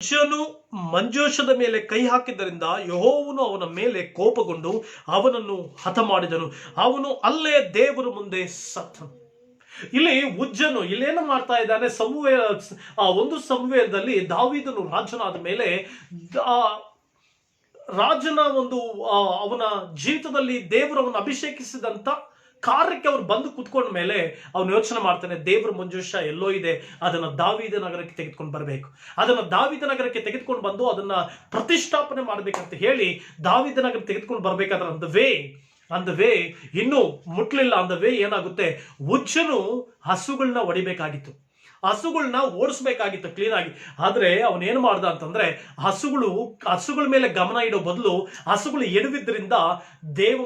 ಉಜ್ಜನು ಮಂಜೂಷದ ಮೇಲೆ ಕೈ ಹಾಕಿದ್ದರಿಂದ ಯೆಹೋವನು ಅವನ ಮೇಲೆ ಕೋಪಗೊಂಡು ಅವನನ್ನು ಹತ ಮಾಡಿದನು. ಅವನು ಅಲ್ಲೇ ದೇವರ ಮುಂದೆ ಸತ್ತನು. ಇಲ್ಲಿ ಉಜ್ಜನು ಇಲ್ಲೇನು ಮಾಡ್ತಾ ಇದ್ದಾನೆ? ಒಂದು ಸಮುವೇಲದಲ್ಲಿ ದಾವೀದನು ರಾಜನಾದ ಮೇಲೆ ರಾಜನ ಅವನ ಜೀವಿತದಲ್ಲಿ ದೇವರವನ್ನು ಅಭಿಷೇಕಿಸಿದಂತ ಕಾರ್ಯಕ್ಕೆ ಅವ್ರು ಬಂದು ಕುತ್ಕೊಂಡ ಮೇಲೆ ಅವನು ಯೋಚನೆ ಮಾಡ್ತಾನೆ, ದೇವ್ರ ಮಂಜೂಷ ಎಲ್ಲೋ ಇದೆ, ಅದನ್ನ ದಾವೀದ ನಗರಕ್ಕೆ ತೆಗೆದುಕೊಂಡು ಬರಬೇಕು. ಅದನ್ನ ದಾವೀದ ನಗರಕ್ಕೆ ತೆಗೆದುಕೊಂಡು ಬಂದು ಅದನ್ನ ಪ್ರತಿಷ್ಠಾಪನೆ ಮಾಡ್ಬೇಕಂತ ಹೇಳಿ ದಾವೀದ ನಗರ ತೆಗೆದುಕೊಂಡು ಬರ್ಬೇಕಾದ್ರೆ ಅಂದ ವೇ ಇನ್ನೂ ಮುಟ್ಲಿಲ್ಲ. ಅಂದ ವೇ ಏನಾಗುತ್ತೆ, ಉಜ್ಜನು ಹಸುಗಳನ್ನ ಹೊಡಿಬೇಕಾಗಿತ್ತು, ಹಸುಗಳನ್ನ ಓಡಿಸ್ಬೇಕಾಗಿತ್ತು ಕ್ಲೀನ್ ಆಗಿ. ಆದ್ರೆ ಅವನೇನು ಮಾಡ್ದ ಅಂತಂದ್ರೆ ಹಸುಗಳ ಮೇಲೆ ಗಮನ ಇಡೋ ಬದಲು ಹಸುಗಳು ಎಡವಿದ್ರಿಂದ ದೇವ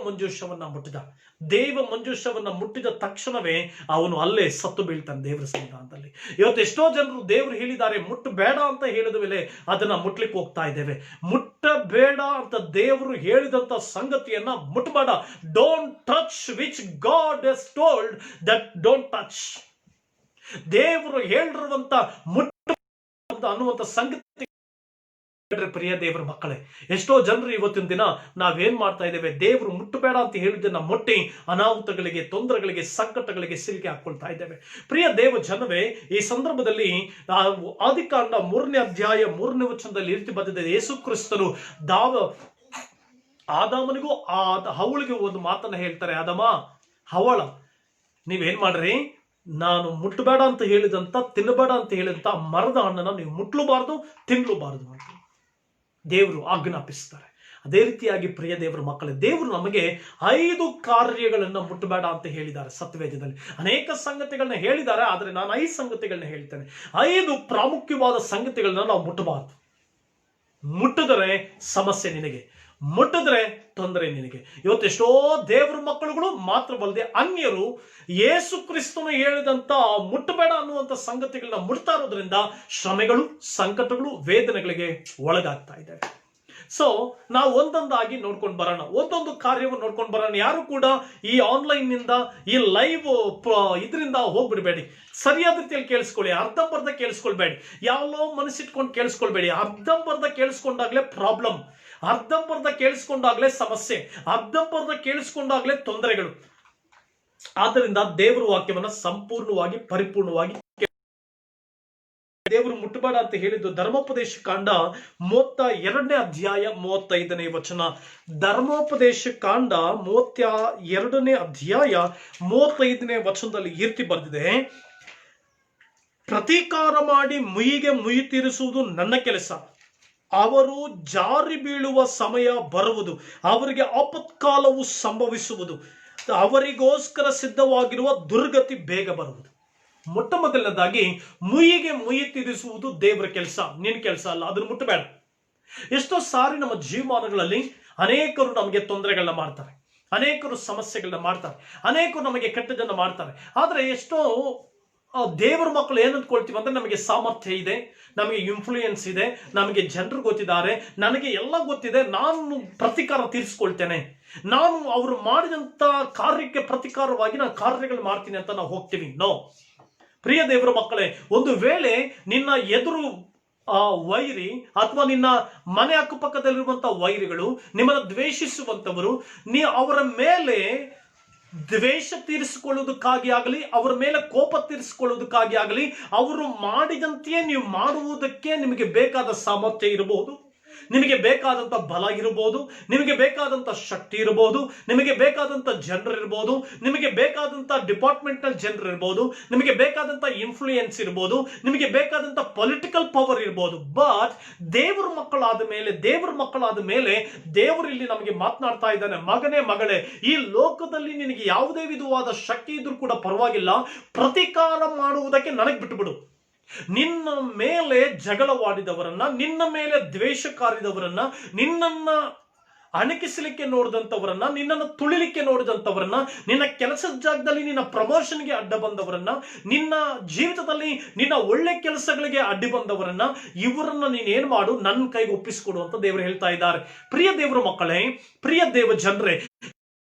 ಮಂಜೂಷವನ್ನ ಮುಟ್ಟಿದ ತಕ್ಷಣವೇ ಅವನು ಅಲ್ಲೇ ಸತ್ತು ಬೀಳ್ತಾನೆ ದೇವರ ಸನ್ನಿಧಾನದಲ್ಲಿ. ಇವತ್ತು ಎಷ್ಟೋ ಜನರು ದೇವರು ಹೇಳಿದ್ದಾರೆ ಮುಟ್ಟಬೇಡ ಅಂತ ಹೇಳಿದ ಮೇಲೆ ಅದನ್ನ ಮುಟ್ಲಿಕ್ಕೆ ಹೋಗ್ತಾ ಇದ್ದೇವೆ. ಮುಟ್ಟಬೇಡ ಅಂತ ದೇವರು ಹೇಳಿದಂತ ಸಂಗತಿಯನ್ನ ಮುಟ್ಟಬೇಡ. Don't touch which God has told that don't touch. ದೇವರು ಹೇಳಿರುವಂತ ಮುಟ್ಟ ಅನ್ನುವಂತ ಸಂಗತಿ. ಪ್ರಿಯ ದೇವರ ಮಕ್ಕಳೇ, ಎಷ್ಟೋ ಜನರು ಇವತ್ತಿನ ದಿನ ನಾವೇನ್ ಮಾಡ್ತಾ ಇದ್ದೇವೆ, ದೇವರು ಮುಟ್ಟಬೇಡ ಅಂತ ಹೇಳಿದ್ದನ್ನ ಮುಟ್ಟಿ ಅನಾಹುತಗಳಿಗೆ, ತೊಂದರೆಗಳಿಗೆ, ಸಂಕಟಗಳಿಗೆ ಸಿಲುಕಿ ಹಾಕೊಳ್ತಾ ಇದ್ದೇವೆ. ಪ್ರಿಯ ದೇವ ಜನವೇ, ಈ ಸಂದರ್ಭದಲ್ಲಿ ಆದಿಕಾಂಡ 3ನೇ ಅಧ್ಯಾಯ 3ನೇ ವಚನದಲ್ಲಿ ರೀತಿ ಬಂದಿದೆ. ಯೇಸು ಕ್ರಿಸ್ತನು ಆದಾಮನಿಗೂ ಹವಳಿಗೆ ಒಂದು ಮಾತನ್ನ ಹೇಳ್ತಾರೆ. ಆದಮ, ಹವಳ, ನೀವೇನ್ ಮಾಡ್ರಿ, ನಾನು ಮುಟ್ಟಬೇಡ ಅಂತ ಹೇಳಿದಂತ, ತಿನ್ನಬೇಡ ಅಂತ ಹೇಳಿದಂತ ಮರದ ಹಣ್ಣನ್ನ ನೀವು ಮುಟ್ಲೂಬಾರ್ದು, ತಿನ್ಲೂಬಾರದು ಅಂತ ದೇವರು ಆಜ್ಞಾಪಿಸ್ತಾರೆ. ಅದೇ ರೀತಿಯಾಗಿ ಪ್ರಿಯ ದೇವರ ಮಕ್ಕಳೇ, ದೇವರು ನಮಗೆ 5 ಕಾರ್ಯಗಳನ್ನ ಮುಟ್ಟಬೇಡ ಅಂತ ಹೇಳಿದ್ದಾರೆ. ಸತ್ಯವೇದದಲ್ಲಿ ಅನೇಕ ಸಂಗತಿಗಳನ್ನ ಹೇಳಿದ್ದಾರೆ, ಆದರೆ ನಾನು 5 ಸಂಗತಿಗಳನ್ನ ಹೇಳ್ತೇನೆ. 5 ಪ್ರಾಮುಖ್ಯವಾದ ಸಂಗತಿಗಳನ್ನ ನಾವು ಮುಟ್ಟಬಾರದು. ಮುಟ್ಟಿದರೆ ಸಮಸ್ಯೆ ನಿನಗೆ, ಮುಟ್ಟಿದ್ರೆ ತೊಂದರೆ ನಿನಗೆ. ಇವತ್ತು ಎಷ್ಟೋ ದೇವರ ಮಕ್ಕಳುಗಳು ಮಾತ್ರವಲ್ಲದೆ ಅನ್ಯರು ಯೇಸು ಕ್ರಿಸ್ತನು ಹೇಳಿದಂತ ಮುಟ್ಟಬೇಡ ಅನ್ನುವಂತ ಸಂಗತಿಗಳನ್ನ ಮುಟ್ತಾ ಇರೋದ್ರಿಂದ ಶ್ರಮೆಗಳು, ಸಂಕಟಗಳು, ವೇದನೆಗಳಿಗೆ ಒಳಗಾಗ್ತಾ ಇದ್ದಾರೆ. ಸೊ ನಾವು ಒಂದೊಂದಾಗಿ ನೋಡ್ಕೊಂಡು ಬರೋಣ, ಒಂದೊಂದು ಕಾರ್ಯವನ್ನು ನೋಡ್ಕೊಂಡು ಬರೋಣ. ಯಾರು ಕೂಡ ಈ ಆನ್ಲೈನ್ ನಿಂದ, ಈ ಲೈವ್ ಇದರಿಂದ ಹೋಗ್ಬಿಡ್ಬೇಡಿ. ಸರಿಯಾದ ರೀತಿಯಲ್ಲಿ ಕೇಳಿಸ್ಕೊಳ್ಳಿ, ಅರ್ಧಂಬರ್ಧ ಕೇಳಿಸ್ಕೊಳ್ಬೇಡಿ, ಯಾವಲೋ ಮನಸ್ಸಿಟ್ಕೊಂಡು ಕೇಳಿಸ್ಕೊಳ್ಬೇಡಿ. ಅರ್ಧಂಬರ್ಧ ಕೇಳಿಸ್ಕೊಂಡಾಗ್ಲೇ ಪ್ರಾಬ್ಲಮ್, ಅರ್ಧಂಬರ್ಧ ಕೇಳಿಸ್ಕೊಂಡಾಗ್ಲೇ ಸಮಸ್ಯೆ, ಅರ್ಧಂಬರ್ಧ ಕೇಳಿಸ್ಕೊಂಡಾಗ್ಲೇ ತೊಂದರೆಗಳು. ಆದ್ದರಿಂದ ದೇವರ ವಾಕ್ಯವನ್ನ ಸಂಪೂರ್ಣವಾಗಿ, ಪರಿಪೂರ್ಣವಾಗಿ ದೇವರು ಮುಟ್ಟಬೇಡ ಅಂತ ಹೇಳಿದ್ದು ಧರ್ಮೋಪದೇಶ ಕಾಂಡ 32ನೇ ಅಧ್ಯಾಯ 35ನೇ ವಚನ. ಧರ್ಮೋಪದೇಶ ಕಾಂಡ 32ನೇ ಅಧ್ಯಾಯ 35ನೇ ವಚನದಲ್ಲಿ ಈ ರೀತಿ ಬರೆದಿದೆ, ಪ್ರತೀಕಾರ ಮಾಡಿ ಮುಯಿಗೆ ಮುಯಿ ತೀರಿಸುವುದು ನನ್ನ ಕೆಲಸ. ಅವರು ಜಾರಿ ಬೀಳುವ ಸಮಯ ಬರುವುದು, ಅವರಿಗೆ ಆಪತ್ಕಾಲವು ಸಂಭವಿಸುವುದು, ಅವರಿಗೋಸ್ಕರ ಸಿದ್ಧವಾಗಿರುವ ದುರ್ಗತಿ ಬೇಗ ಬರುವುದು. ಮೊಟ್ಟ ಮೊದಲನೇದಾಗಿ ಮುಯಿಗೆ ಮುಯಿ ತೀರಿಸುವುದು ದೇವರ ಕೆಲಸ, ನಿನ್ನ ಕೆಲಸ ಅಲ್ಲ. ಅದನ್ನು ಮುಟ್ಟಬೇಡ. ಎಷ್ಟೋ ಸಾರಿ ನಮ್ಮ ಜೀವಮಾನಗಳಲ್ಲಿ ಅನೇಕರು ನಮಗೆ ತೊಂದರೆಗಳನ್ನ ಮಾಡ್ತಾರೆ, ಅನೇಕರು ಸಮಸ್ಯೆಗಳನ್ನ ಮಾಡ್ತಾರೆ, ಅನೇಕರು ನಮಗೆ ಕೆಟ್ಟದನ್ನ ಮಾಡ್ತಾರೆ. ಆದ್ರೆ ಎಷ್ಟೋ ದೇವರ ಮಕ್ಕಳು ಏನ್ ಅಂದ್ಕೊಳ್ತೀವಿ ಅಂದ್ರೆ, ನಮಗೆ ಸಾಮರ್ಥ್ಯ ಇದೆ, ನಮಗೆ ಇನ್ಫ್ಲೂಯೆನ್ಸ್ ಇದೆ, ನಮಗೆ ಜನರು ಗೊತ್ತಿದ್ದಾರೆ, ನನಗೆ ಎಲ್ಲ ಗೊತ್ತಿದೆ, ನಾನು ಪ್ರತಿಕಾರ ತೀರಿಸ್ಕೊಳ್ತೇನೆ, ನಾನು ಅವರು ಮಾಡಿದಂತ ಕಾರ್ಯಕ್ಕೆ ಪ್ರತಿಕಾರವಾಗಿ ನಾನು ಕಾರ್ಯಗಳು ಮಾಡ್ತೀನಿ ಅಂತ ನಾವು ಹೋಗ್ತೀವಿ. ನೋ ಪ್ರಿಯ ದೇವರ ಮಕ್ಕಳೇ, ಒಂದು ವೇಳೆ ನಿನ್ನ ಎದುರು ವೈರಿ ಅಥವಾ ನಿನ್ನ ಮನೆ ಅಕ್ಕಪಕ್ಕದಲ್ಲಿರುವಂತಹ ವೈರಿಗಳು, ನಿಮ್ಮನ್ನು ದ್ವೇಷಿಸುವಂತವರು, ಅವರ ಮೇಲೆ ದ್ವೇಷ ತೀರಿಸಿಕೊಳ್ಳುವುದಕ್ಕಾಗಿ ಆಗಲಿ, ಅವರ ಮೇಲೆ ಕೋಪ ತೀರಿಸಿಕೊಳ್ಳುವುದಕ್ಕಾಗಿ ಆಗಲಿ, ಅವರು ಮಾಡಿದಂತೆಯೇ ನೀವು ಮಾಡುವುದಕ್ಕೆ ನಿಮಗೆ ಬೇಕಾದ ಸಾಮರ್ಥ್ಯ ಇರಬಹುದು, ನಿಮಗೆ ಬೇಕಾದಂತ ಬಲ ಇರಬಹುದು, ನಿಮಗೆ ಬೇಕಾದಂತ ಶಕ್ತಿ ಇರಬಹುದು, ನಿಮಗೆ ಬೇಕಾದಂತ ಜನರು ಇರಬಹುದು, ನಿಮಗೆ ಬೇಕಾದಂತ ಡಿಪಾರ್ಟ್ಮೆಂಟ್ ನಲ್ಲಿ ಜನರು ಇರಬಹುದು, ನಿಮಗೆ ಬೇಕಾದಂತ ಇನ್ಫ್ಲೂಯೆನ್ಸ್ ಇರಬಹುದು, ನಿಮಗೆ ಬೇಕಾದಂತ ಪೊಲಿಟಿಕಲ್ ಪವರ್ ಇರಬಹುದು. ಬಟ್ ದೇವರ ಮಕ್ಕಳಾದ ಮೇಲೆ ದೇವರು ಇಲ್ಲಿ ನಮಗೆ ಮಾತನಾಡ್ತಾ ಇದ್ದಾನೆ, ಮಗನೇ ಮಗಳೇ, ಈ ಲೋಕದಲ್ಲಿ ನಿನಗೆ ಯಾವುದೇ ವಿಧವಾದ ಶಕ್ತಿ ಇದ್ರೂ ಕೂಡ ಪರವಾಗಿಲ್ಲ, ಪ್ರತಿಕಾರ ಮಾಡುವುದಕ್ಕೆ ನನಗೆ ಬಿಟ್ಟುಬಿಡು. ನಿನ್ನ ಮೇಲೆ ಜಗಳವಾಡಿದವರನ್ನ, ನಿನ್ನ ಮೇಲೆ ದ್ವೇಷ ಕಾರಿದವರನ್ನ, ನಿನ್ನನ್ನ ಅಣಕಿಸಲಿಕ್ಕೆ ನೋಡಿದಂಥವರನ್ನ, ನಿನ್ನನ್ನು ತುಳಿಲಿಕ್ಕೆ ನೋಡಿದಂಥವರನ್ನ, ನಿನ್ನ ಕೆಲಸದ ಜಾಗದಲ್ಲಿ ನಿನ್ನ ಪ್ರಮೋಷನ್ಗೆ ಅಡ್ಡ ಬಂದವರನ್ನ, ನಿನ್ನ ಜೀವಿತದಲ್ಲಿ ನಿನ್ನ ಒಳ್ಳೆ ಕೆಲಸಗಳಿಗೆ ಅಡ್ಡಿ ಬಂದವರನ್ನ, ಇವರನ್ನ ನೀನೇನ್ ಮಾಡು, ನನ್ನ ಕೈಗೆ ಒಪ್ಪಿಸಿಕೊಡು ಅಂತ ದೇವರು ಹೇಳ್ತಾ ಇದ್ದಾರೆ. ಪ್ರಿಯ ದೇವರ ಮಕ್ಕಳೇ, ಪ್ರಿಯ ದೇವ ಜನರೇ,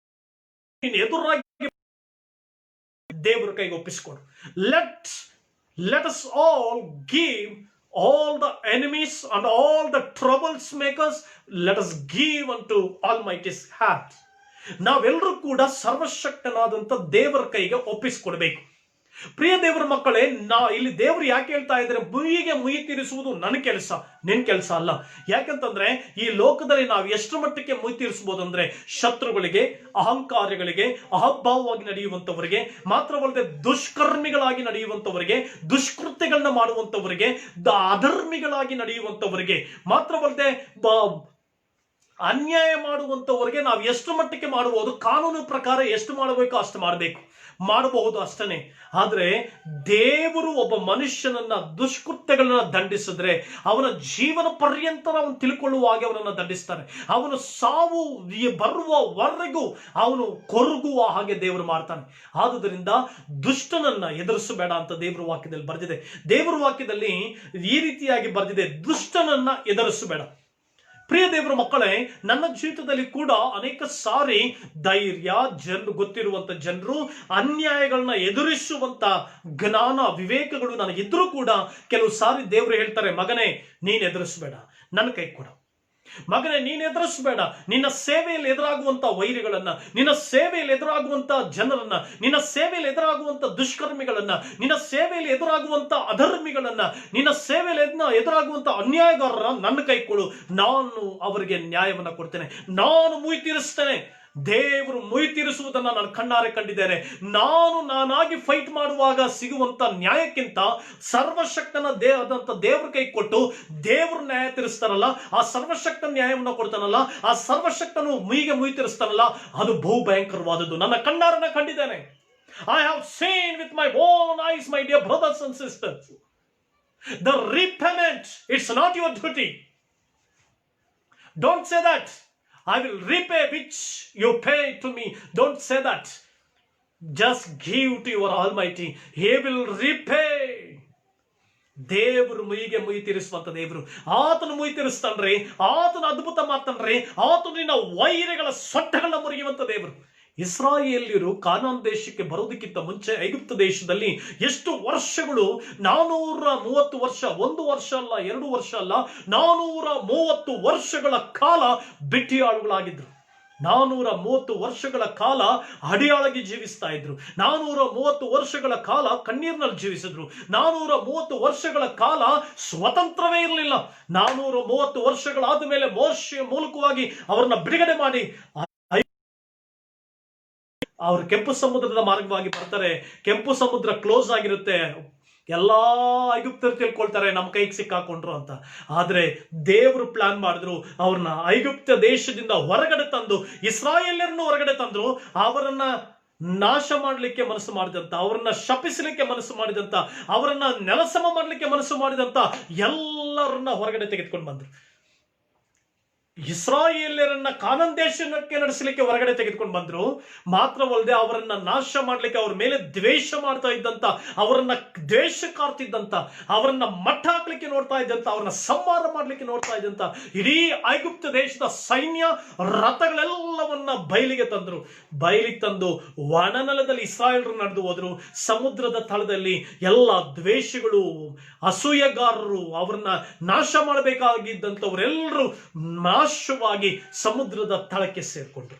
ನೀನು ಎದುರಾಗಿ ದೇವರ ಕೈಗೆ ಒಪ್ಪಿಸಿಕೊಡು. Let us all give all the enemies and all the troubles makers, let us give unto Almighty's hand. ನಾವೆಲ್ಲರೂ ಕೂಡ ಸರ್ವಶಕ್ತನಾದಂಥ ದೇವರ ಕೈಗೆ ಒಪ್ಪಿಸಿಕೊಡ್ಬೇಕು. ಪ್ರಿಯ ದೇವರ ಮಕ್ಕಳೇ, ಇಲ್ಲಿ ದೇವರು ಯಾಕೆ ಹೇಳ್ತಾ ಇದ್ದಾರೆ, ಮುಯಿಗೆ ಮುಯಿ ತೀರಿಸುವುದು ನನ್ನ ಕೆಲಸ, ನಿನ್ ಕೆಲಸ ಅಲ್ಲ. ಯಾಕಂತಂದ್ರೆ ಈ ಲೋಕದಲ್ಲಿ ನಾವು ಎಷ್ಟು ಮಟ್ಟಕ್ಕೆ ಮುಯಿ ತೀರಿಸಬಹುದು ಅಂದ್ರೆ, ಶತ್ರುಗಳಿಗೆ, ಅಹಂಕಾರಿಗಳಿಗೆ, ಅಹಭಾವವಾಗಿ ನಡೆಯುವಂತವರಿಗೆ, ಮಾತ್ರವಲ್ಲದೆ ದುಷ್ಕರ್ಮಿಗಳಾಗಿ ನಡೆಯುವಂತವರಿಗೆ, ದುಷ್ಕೃತ್ಯಗಳನ್ನ ಮಾಡುವಂತವರಿಗೆ, ಅಧರ್ಮಿಗಳಾಗಿ ನಡೆಯುವಂತವರಿಗೆ, ಮಾತ್ರವಲ್ಲದೆ ಅನ್ಯಾಯ ಮಾಡುವಂತವರಿಗೆ ನಾವು ಎಷ್ಟು ಮಟ್ಟಕ್ಕೆ ಮಾಡಬಹುದು, ಕಾನೂನು ಪ್ರಕಾರ ಎಷ್ಟು ಮಾಡಬೇಕು ಅಷ್ಟು ಮಾಡಬಹುದು ಅಷ್ಟೇ. ಆದ್ರೆ ದೇವರು ಒಬ್ಬ ಮನುಷ್ಯನನ್ನ ದುಷ್ಕೃತ್ಯಗಳನ್ನ ದಂಡಿಸಿದ್ರೆ ಅವನ ಜೀವನ ಪರ್ಯಂತ ಅವನು ತಿಳ್ಕೊಳ್ಳುವ ಹಾಗೆ ಅವನನ್ನ ದಂಡಿಸ್ತಾನೆ. ಅವನು ಸಾವು ಬರುವವರೆಗೂ ಅವನು ಕೊರಗುವ ಹಾಗೆ ದೇವರು ಮಾಡ್ತಾನೆ. ಆದುದರಿಂದ ದುಷ್ಟನನ್ನ ಎದುರಿಸಬೇಡ ಅಂತ ದೇವರ ವಾಕ್ಯದಲ್ಲಿ ಬರೆದಿದೆ. ದೇವರ ವಾಕ್ಯದಲ್ಲಿ ಈ ರೀತಿಯಾಗಿ ಬರೆದಿದೆ, ದುಷ್ಟನನ್ನ ಎದುರಿಸಬೇಡ. ಪ್ರಿಯ ದೇವರ ಮಕ್ಕಳೇ, ನನ್ನ ಜೀವಿತದಲ್ಲಿ ಕೂಡ ಅನೇಕ ಸಾರಿ ಧೈರ್ಯ, ಗೊತ್ತಿರುವಂತ ಜನರು, ಅನ್ಯಾಯಗಳನ್ನ ಎದುರಿಸುವಂತ ಜ್ಞಾನ, ವಿವೇಕಗಳು ನನಗಿದ್ರೂ ಕೂಡ ಕೆಲವು ಸಾರಿ ದೇವರು ಹೇಳ್ತಾರೆ, ಮಗನೇ ನೀನ್ ಎದುರಿಸಬೇಡ, ನನ್ನ ಕೈ ಕೊಡ. ಮಗನೇ ನೀನ್ ಎದುರಿಸಬೇಡ. ನಿನ್ನ ಸೇವೆಯಲ್ಲಿ ಎದುರಾಗುವಂತ ವೈರಿಗಳನ್ನ, ನಿನ್ನ ಸೇವೆಯಲ್ಲಿ ಎದುರಾಗುವಂತ ಜನರನ್ನ, ನಿನ್ನ ಸೇವೆಯಲ್ಲಿ ಎದುರಾಗುವಂತ ದುಷ್ಕರ್ಮಿಗಳನ್ನ, ನಿನ್ನ ಸೇವೆಯಲ್ಲಿ ಎದುರಾಗುವಂತ ಅಧರ್ಮಿಗಳನ್ನ, ನಿನ್ನ ಸೇವೆಯಲ್ಲಿ ಎದುರಾಗುವಂತ ಅನ್ಯಾಯಗಾರರ ನನ್ನ ಕೈ ಕೊಡು, ನಾನು ಅವರಿಗೆ ನ್ಯಾಯವನ್ನ ಕೊಡ್ತೇನೆ, ನಾನು ಮುಯಿ ತೀರಿಸ್ತೇನೆ. ದೇವರು ಮುಯಿ ತೀರಿಸುವುದನ್ನ ನಾನು ಕಣ್ಣಾರೆ ಕಂಡಿದ್ದೇನೆ. ನಾನಾಗಿ ಫೈಟ್ ಮಾಡುವಾಗ ಸಿಗುವಂತ ನ್ಯಾಯಕ್ಕಿಂತ ಸರ್ವಶಕ್ತನ ದೇವ್ರ ಕೈ ಕೊಟ್ಟು ದೇವ್ರ ನ್ಯಾಯ ತೀರಿಸ್ತಾರಲ್ಲ, ಆ ಸರ್ವಶಕ್ತ ನ್ಯಾಯವನ್ನ ಕೊಡ್ತಾನಲ್ಲ, ಆ ಸರ್ವಶಕ್ತನು ಮುಯಿ ತೀರಿಸ್ತಾನಲ್ಲ, ಅದು ಬಹು ಭಯಂಕರವಾದದ್ದು. ನನ್ನ ಕಣ್ಣಾರನ್ನ ಕಂಡಿದ್ದೇನೆ. I have seen with my own eyes, my dear brothers and sisters. The repayment, it's not your duty. Don't say that. I will repay which you pay to me. Don't say that. Just give to your Almighty. He will repay. ದೇವರು ಮುಯಿಗೆ ಮುಯಿ ತೀರಿಸುವಂತ ದೇವರು. ಆತನು ಮುಯಿ ತೀರಿಸ್ತಾನ್ರಿ, ಆತನು ಅದ್ಭುತ ಮಾಡ್ತಾನ್ರಿ, ಆತನು ನಿನ್ನ ವೈರಿಗಳ ಸೊಟ್ಟಗಳನ್ನ ಮುರಿಯುವಂತ ದೇವರು. ಇಸ್ರಾಯೇಲ್ಯರು ಕಾನಾನ್ ದೇಶಕ್ಕೆ ಬರೋದಕ್ಕಿಂತ ಮುಂಚೆ ಐಗುಪ್ತ ದೇಶದಲ್ಲಿ ಎಷ್ಟು ವರ್ಷಗಳು, 430 ವರ್ಷ, 1 ವರ್ಷ ಅಲ್ಲ, 2 ವರ್ಷ ಅಲ್ಲ, 430 ವರ್ಷಗಳ ಕಾಲ ಬಿಟ್ಟಿಯಾಳುಗಳಾಗಿದ್ರು. 430 ವರ್ಷಗಳ ಕಾಲ ಅಡಿಯಾಳಾಗಿ ಜೀವಿಸ್ತಾ ಇದ್ರು. 430 ವರ್ಷಗಳ ಕಾಲ ಕಣ್ಣೀರಿನಲ್ಲಿ ಜೀವಿಸಿದ್ರು. 430 ವರ್ಷಗಳ ಕಾಲ ಸ್ವತಂತ್ರವೇ ಇರಲಿಲ್ಲ. 430 ವರ್ಷಗಳಾದ ಮೇಲೆ ಮೋಶೆಯ ಮೂಲಕವಾಗಿ ಅವರನ್ನ ಬಿಡುಗಡೆ ಮಾಡಿ ಅವರು ಕೆಂಪು ಸಮುದ್ರದ ಮಾರ್ಗವಾಗಿ ಬರ್ತಾರೆ. ಕೆಂಪು ಸಮುದ್ರ ಕ್ಲೋಸ್ ಆಗಿರುತ್ತೆ. ಎಲ್ಲಾ ಐಗುಪ್ತರು ತಿಳ್ಕೊಳ್ತಾರೆ ನಮ್ಮ ಕೈಗೆ ಸಿಕ್ಕಾಕೊಂಡ್ರು ಅಂತ. ಆದ್ರೆ ದೇವರು ಪ್ಲಾನ್ ಮಾಡಿದ್ರು, ಅವ್ರನ್ನ ಐಗುಪ್ತ ದೇಶದಿಂದ ಹೊರಗಡೆ ತಂದು, ಇಸ್ರಾಯೇಲ್ಯರನ್ನು ಹೊರಗಡೆ ತಂದ್ರು. ಅವರನ್ನ ನಾಶ ಮಾಡಲಿಕ್ಕೆ ಮನಸ್ಸು ಮಾಡಿದಂತ, ಅವರನ್ನ ಶಪಿಸಲಿಕ್ಕೆ ಮನಸ್ಸು ಮಾಡಿದಂತ, ಅವರನ್ನ ನೆಲಸಮ ಮಾಡಲಿಕ್ಕೆ ಮನಸ್ಸು ಮಾಡಿದಂತ ಎಲ್ಲರನ್ನ ಹೊರಗಡೆ ತೆಗೆದುಕೊಂಡು ಬಂದ್ರು. ಇಸ್ರಾಯೇಲ್ಯರನ್ನ ಕಾನಾನ್ ದೇಶಕ್ಕೆ ನಡೆಸಲಿಕ್ಕೆ ಹೊರಗಡೆ ತೆಗೆದುಕೊಂಡು ಬಂದ್ರು. ಮಾತ್ರವಲ್ಲದೆ ಅವರನ್ನ ನಾಶ ಮಾಡ್ಲಿಕ್ಕೆ, ಅವ್ರ ಮೇಲೆ ದ್ವೇಷ ಮಾಡ್ತಾ ಇದ್ದಂತ, ಅವರನ್ನ ದ್ವೇಷ ಕಾರ್ತಿದ್ದಂತ, ಅವರನ್ನ ಮಟ್ಟ ಹಾಕ್ಲಿಕ್ಕೆ ನೋಡ್ತಾ ಇದ್ದಂತ, ಅವ್ರನ್ನ ಸಂಹಾರ ಮಾಡ್ಲಿಕ್ಕೆ ನೋಡ್ತಾ ಇದ್ದಂತ ಇಡೀ ಐಗುಪ್ತ ದೇಶದ ಸೈನ್ಯ ರಥಗಳೆಲ್ಲವನ್ನ ಬಯಲಿಗೆ ತಂದ್ರು. ಬಯಲಿಗೆ ತಂದು ಒಣನೆಲದಲ್ಲಿ ಇಸ್ರಾಯೇಲ್ರು ನಡೆದು ಹೋದ್ರು. ಸಮುದ್ರದ ತಳದಲ್ಲಿ ಎಲ್ಲ ದ್ವೇಷಗಳು, ಅಸೂಯಗಾರರು, ಅವ್ರನ್ನ ನಾಶ ಮಾಡಬೇಕಾಗಿದ್ದಂಥವರೆಲ್ಲರೂ ನಾಶವಾಗಿ ಸಮುದ್ರದ ತಳಕ್ಕೆ ಸೇರ್ಕೊಂಡ್ರು.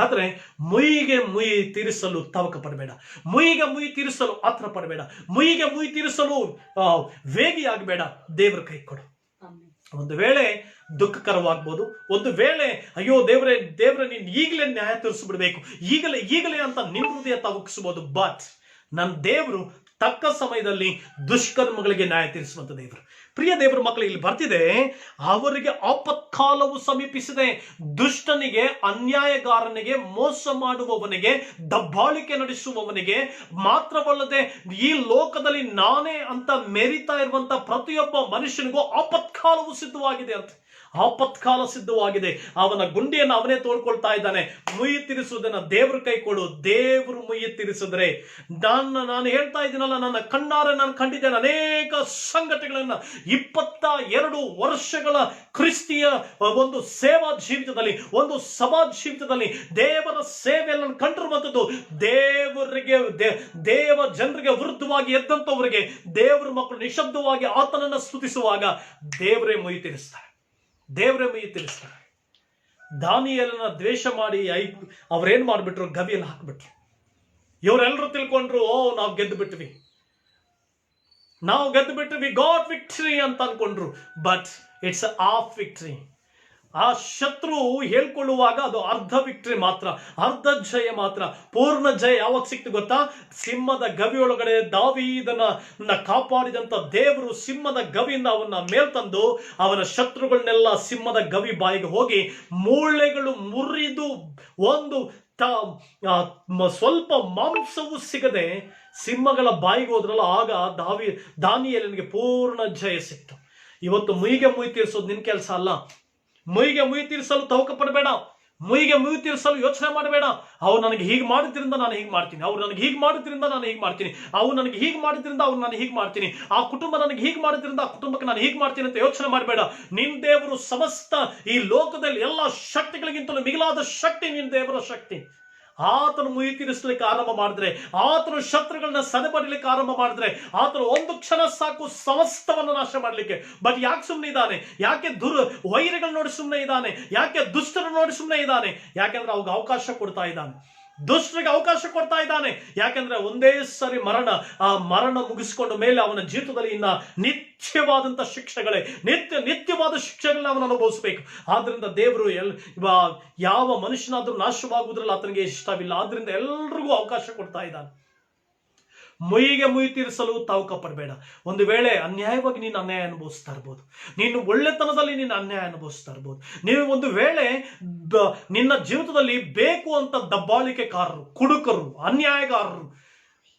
ಆದ್ರೆ ಮುಯಿಗೆ ಮುಯಿ ತೀರಿಸಲು ತವಕ ಪಡಬೇಡ, ಮುಯಿಗೆ ಮುಯಿ ತೀರಿಸಲು ಆತ್ರ ಪಡಬೇಡ, ಮುಯಿಗೆ ಮುಯಿ ತೀರಿಸಲು ವೇಗಿಯಾಗಬೇಡ. ದೇವರ ಕೈ ಕೊಡು. ಒಂದು ವೇಳೆ ದುಃಖಕರವಾಗ್ಬೋದು, ಒಂದು ವೇಳೆ ಅಯ್ಯೋ ದೇವರೇ ನೀನು ಈಗಲೇ ನ್ಯಾಯ ತೀರಿಸ್ಬಿಡ್ಬೇಕು, ಈಗಲೇ ಅಂತ ನಿಮ್ಮ ಹೃದಯ ತವಕಿಸಬಹುದು. ಬಟ್ ನನ್ನ ದೇವರು ತಕ್ಕ ಸಮಯದಲ್ಲಿ ದುಷ್ಕರ್ಮಗಳಿಗೆ ನ್ಯಾಯ ತೀರಿಸುವಂತ ದೇವರು. ಪ್ರಿಯ ದೇವರ ಮಕ್ಕಳು, ಇಲ್ಲಿ ಬರ್ತಿದೆ, ಅವರಿಗೆ ಆಪತ್ಕಾಲವು ಸಮೀಪಿಸಿದೆ. ದುಷ್ಟನಿಗೆ, ಅನ್ಯಾಯಗಾರನಿಗೆ, ಮೋಸ ಮಾಡುವವನಿಗೆ, ದಬ್ಬಾಳಿಕೆ ನಡೆಸುವವನಿಗೆ, ಮಾತ್ರವಲ್ಲದೆ ಈ ಲೋಕದಲ್ಲಿ ನಾನೇ ಅಂತ ಮೆರಿತಾ ಇರುವಂತ ಪ್ರತಿಯೊಬ್ಬ ಮನುಷ್ಯನಿಗೂ ಆಪತ್ಕಾಲವು ಸಿದ್ಧವಾಗಿದೆ ಅಂತ. ಆಪತ್ಕಾಲ ಸಿದ್ಧವಾಗಿದೆ. ಅವನ ಗುಂಡಿಯನ್ನು ಅವನೇ ತೋಡ್ಕೊಳ್ತಾ ಇದ್ದಾನೆ. ಮುಯಿ ತೀರಿಸುವುದನ್ನ ದೇವ್ರ ಕೈ ಕೊಡು. ದೇವರು ಮುಯಿ ತೀರಿಸಿದ್ರೆ, ನಾನು ಹೇಳ್ತಾ ಇದ್ದೀನಲ್ಲ, ನನ್ನ ಕಣ್ಣಾರೆ ನಾನು ಕಂಡಿದ್ದೇನೆ ಅನೇಕ ಸಂಗತಿಗಳನ್ನ. 22 ವರ್ಷಗಳ ಕ್ರಿಸ್ತಿಯ ಒಂದು ಸೇವಾ ಜೀವಿತದಲ್ಲಿ, ಒಂದು ಸಭಾ ಜೀವಿತದಲ್ಲಿ ದೇವರ ಸೇವೆಯನ್ನು ಕಂಡಿರುವಂಥದ್ದು, ದೇವ ಜನರಿಗೆ ವಿರುದ್ಧವಾಗಿ ಎದ್ದಂಥವರಿಗೆ ದೇವರ ಮಕ್ಕಳು ನಿಶಬ್ದವಾಗಿ ಆತನನ್ನು ಸ್ತುತಿಸುವಾಗ ದೇವರೇ ಮುಯಿ ತೀರಿಸ್ತಾರೆ. ದಾನಿಯೇಲನ ದ್ವೇಷ ಮಾಡಿ ಅವ್ರೇನ್ ಮಾಡ್ಬಿಟ್ರು, ಗವಿಯಲ್ಲಿ ಹಾಕ್ಬಿಟ್ರು. ಇವರೆಲ್ಲರೂ ತಿಳ್ಕೊಂಡ್ರು, ನಾವು ಗೆದ್ದು ಬಿಟ್ವಿ, ಗಾಟ್ ವಿಕ್ಟರಿ ಅಂತ ಅನ್ಕೊಂಡ್ರು. But it's half victory. ಆ ಶತ್ರು ಹೇಳ್ಕೊಳ್ಳುವಾಗ ಅದು ಅರ್ಧ ವಿಕ್ಟರಿ ಮಾತ್ರ, ಅರ್ಧ ಜಯ ಮಾತ್ರ. ಪೂರ್ಣ ಜಯ ಯಾವಾಗ ಸಿಕ್ತು ಗೊತ್ತಾ? ಸಿಂಹದ ಗವಿಯೊಳಗಡೆ ದಾವೀದನ ಕಾಪಾಡಿದಂತ ದೇವರು ಸಿಂಹದ ಗವಿಯಿಂದ ಅವನ್ನ ಮೇಲ್ತಂದು ಅವನ ಶತ್ರುಗಳನ್ನೆಲ್ಲ ಸಿಂಹದ ಗವಿ ಬಾಯಿಗೆ ಹೋಗಿ ಮೂಳೆಗಳು ಮುರಿದು ಒಂದು ಸ್ವಲ್ಪ ಮಾಂಸವೂ ಸಿಗದೆ ಸಿಂಹಗಳ ಬಾಯಿಗೆ ಹೋದ್ರಲ್ಲ, ಆಗ ದಾನಿಯೇಲನಿಗೆ ಪೂರ್ಣ ಜಯ ಸಿಕ್ತು. ಇವತ್ತು ಮುಯಿಗೆ ಮುಯಿ ತೀರಿಸೋದು ನಿನ್ ಕೆಲಸ ಅಲ್ಲ. ಮುಯಿಗೆ ಮುಯಿ ತೀರಿಸಲು ತವಕ ಪಡಬೇಡ, ಮುಯಿಗೆ ಮುಯಿ ತೀರಿಸಲು ಯೋಚನೆ ಮಾಡಬೇಡ. ಅವ್ರು ನನಗೆ ಹೀಗೆ ಮಾಡಿದ್ರಿಂದ ನಾನು ಹೀಗೆ ಮಾಡ್ತೀನಿ, ಅವ್ರು ನನಗೆ ಹೀಗೆ ಮಾಡಿದ್ರಿಂದ ನಾನು ಹೀಗೆ ಮಾಡ್ತೀನಿ, ಅವ್ರು ನನಗೆ ಹೀಗೆ ಮಾಡಿದ್ರಿಂದ ಅವ್ರು ನಾನು ಹೀಗೆ ಮಾಡ್ತೀನಿ, ಆ ಕುಟುಂಬ ನನಗೆ ಹೀಗೆ ಮಾಡಿದ್ರಿಂದ ಆ ಕುಟುಂಬಕ್ಕೆ ನಾನು ಹೀಗೆ ಮಾಡ್ತೀನಿ ಅಂತ ಯೋಚನೆ ಮಾಡಬೇಡ. ನಿನ್ ದೇವರು ಸಮಸ್ತ ಈ ಲೋಕದಲ್ಲಿ ಎಲ್ಲ ಶಕ್ತಿಗಳಿಗಿಂತಲೂ ಮಿಗಿಲಾದ ಶಕ್ತಿ ನಿನ್ ದೇವರ ಶಕ್ತಿ. ಆತನು ಮುಯಿ ತೀರಿಸಲಿಕ್ಕೆ ಆರಂಭ ಮಾಡಿದ್ರೆ, ಆತನು ಶತ್ರುಗಳನ್ನ ಸದೆಬಡಿಲಿಕ್ಕೆ ಆರಂಭ ಮಾಡಿದ್ರೆ, ಆತನು ಒಂದು ಕ್ಷಣ ಸಾಕು ಸಮಸ್ತವನ್ನು ನಾಶ ಮಾಡಲಿಕ್ಕೆ. ಬಟ್ ಯಾಕೆ ಸುಮ್ಮನೆ ಇದ್ದಾನೆ? ಯಾಕೆ ವೈರಿಗಳು ನೋಡಿ ಸುಮ್ಮನೆ ಇದ್ದಾನೆ? ಯಾಕೆ ದುಷ್ಟರು ನೋಡಿ ಸುಮ್ಮನೆ ಇದ್ದಾನೆ? ಯಾಕೆಂದ್ರೆ ಅವ್ರಿಗೆ ಅವಕಾಶ ಕೊಡ್ತಾ ಇದ್ದಾನೆ, ದುಷ್ಟರಿಗೆ ಅವಕಾಶ ಕೊಡ್ತಾ ಇದ್ದಾನೆ. ಯಾಕೆಂದ್ರೆ ಒಂದೇ ಸರಿ ಆ ಮರಣ ಮುಗಿಸಿಕೊಂಡ ಮೇಲೆ ಅವನ ಜೀವಿತದಲ್ಲಿ ಇನ್ನ ನಿತ್ಯವಾದಂತ ಶಿಕ್ಷೆಗಳೇ, ನಿತ್ಯವಾದ ಶಿಕ್ಷೆಗಳನ್ನ ಅವನು ಅನುಭವಿಸಬೇಕು. ಆದ್ರಿಂದ ದೇವರು ಯಾವ ಮನುಷ್ಯನಾದ್ರೂ ನಾಶವಾಗುವುದ್ರಲ್ಲಿ ಆತನಿಗೆ ಇಷ್ಟವಿಲ್ಲ. ಆದ್ರಿಂದ ಎಲ್ರಿಗೂ ಅವಕಾಶ ಕೊಡ್ತಾ ಇದ್ದಾನೆ. ಮುಯಿಗೆ ಮುಯಿ ತೀರಿಸಲು ತವಕ ಪಡಬೇಡ. ಒಂದು ವೇಳೆ ಅನ್ಯಾಯವಾಗಿ ನೀನು ಅನ್ಯಾಯ ಅನುಭವಿಸ್ತಾ ಇರ್ಬೋದು, ನೀನು ಒಳ್ಳೆತನದಲ್ಲಿ ನೀನು ಅನ್ಯಾಯ ಅನುಭವಿಸ್ತಾ ಇರ್ಬೋದು. ನೀವು ಒಂದು ವೇಳೆ ನಿನ್ನ ಜೀವಿತದಲ್ಲಿ ಬೇಕು ಅಂತ ದಬ್ಬಾಳಿಕೆಕಾರರು, ಕುಡುಕರು, ಅನ್ಯಾಯಗಾರರು,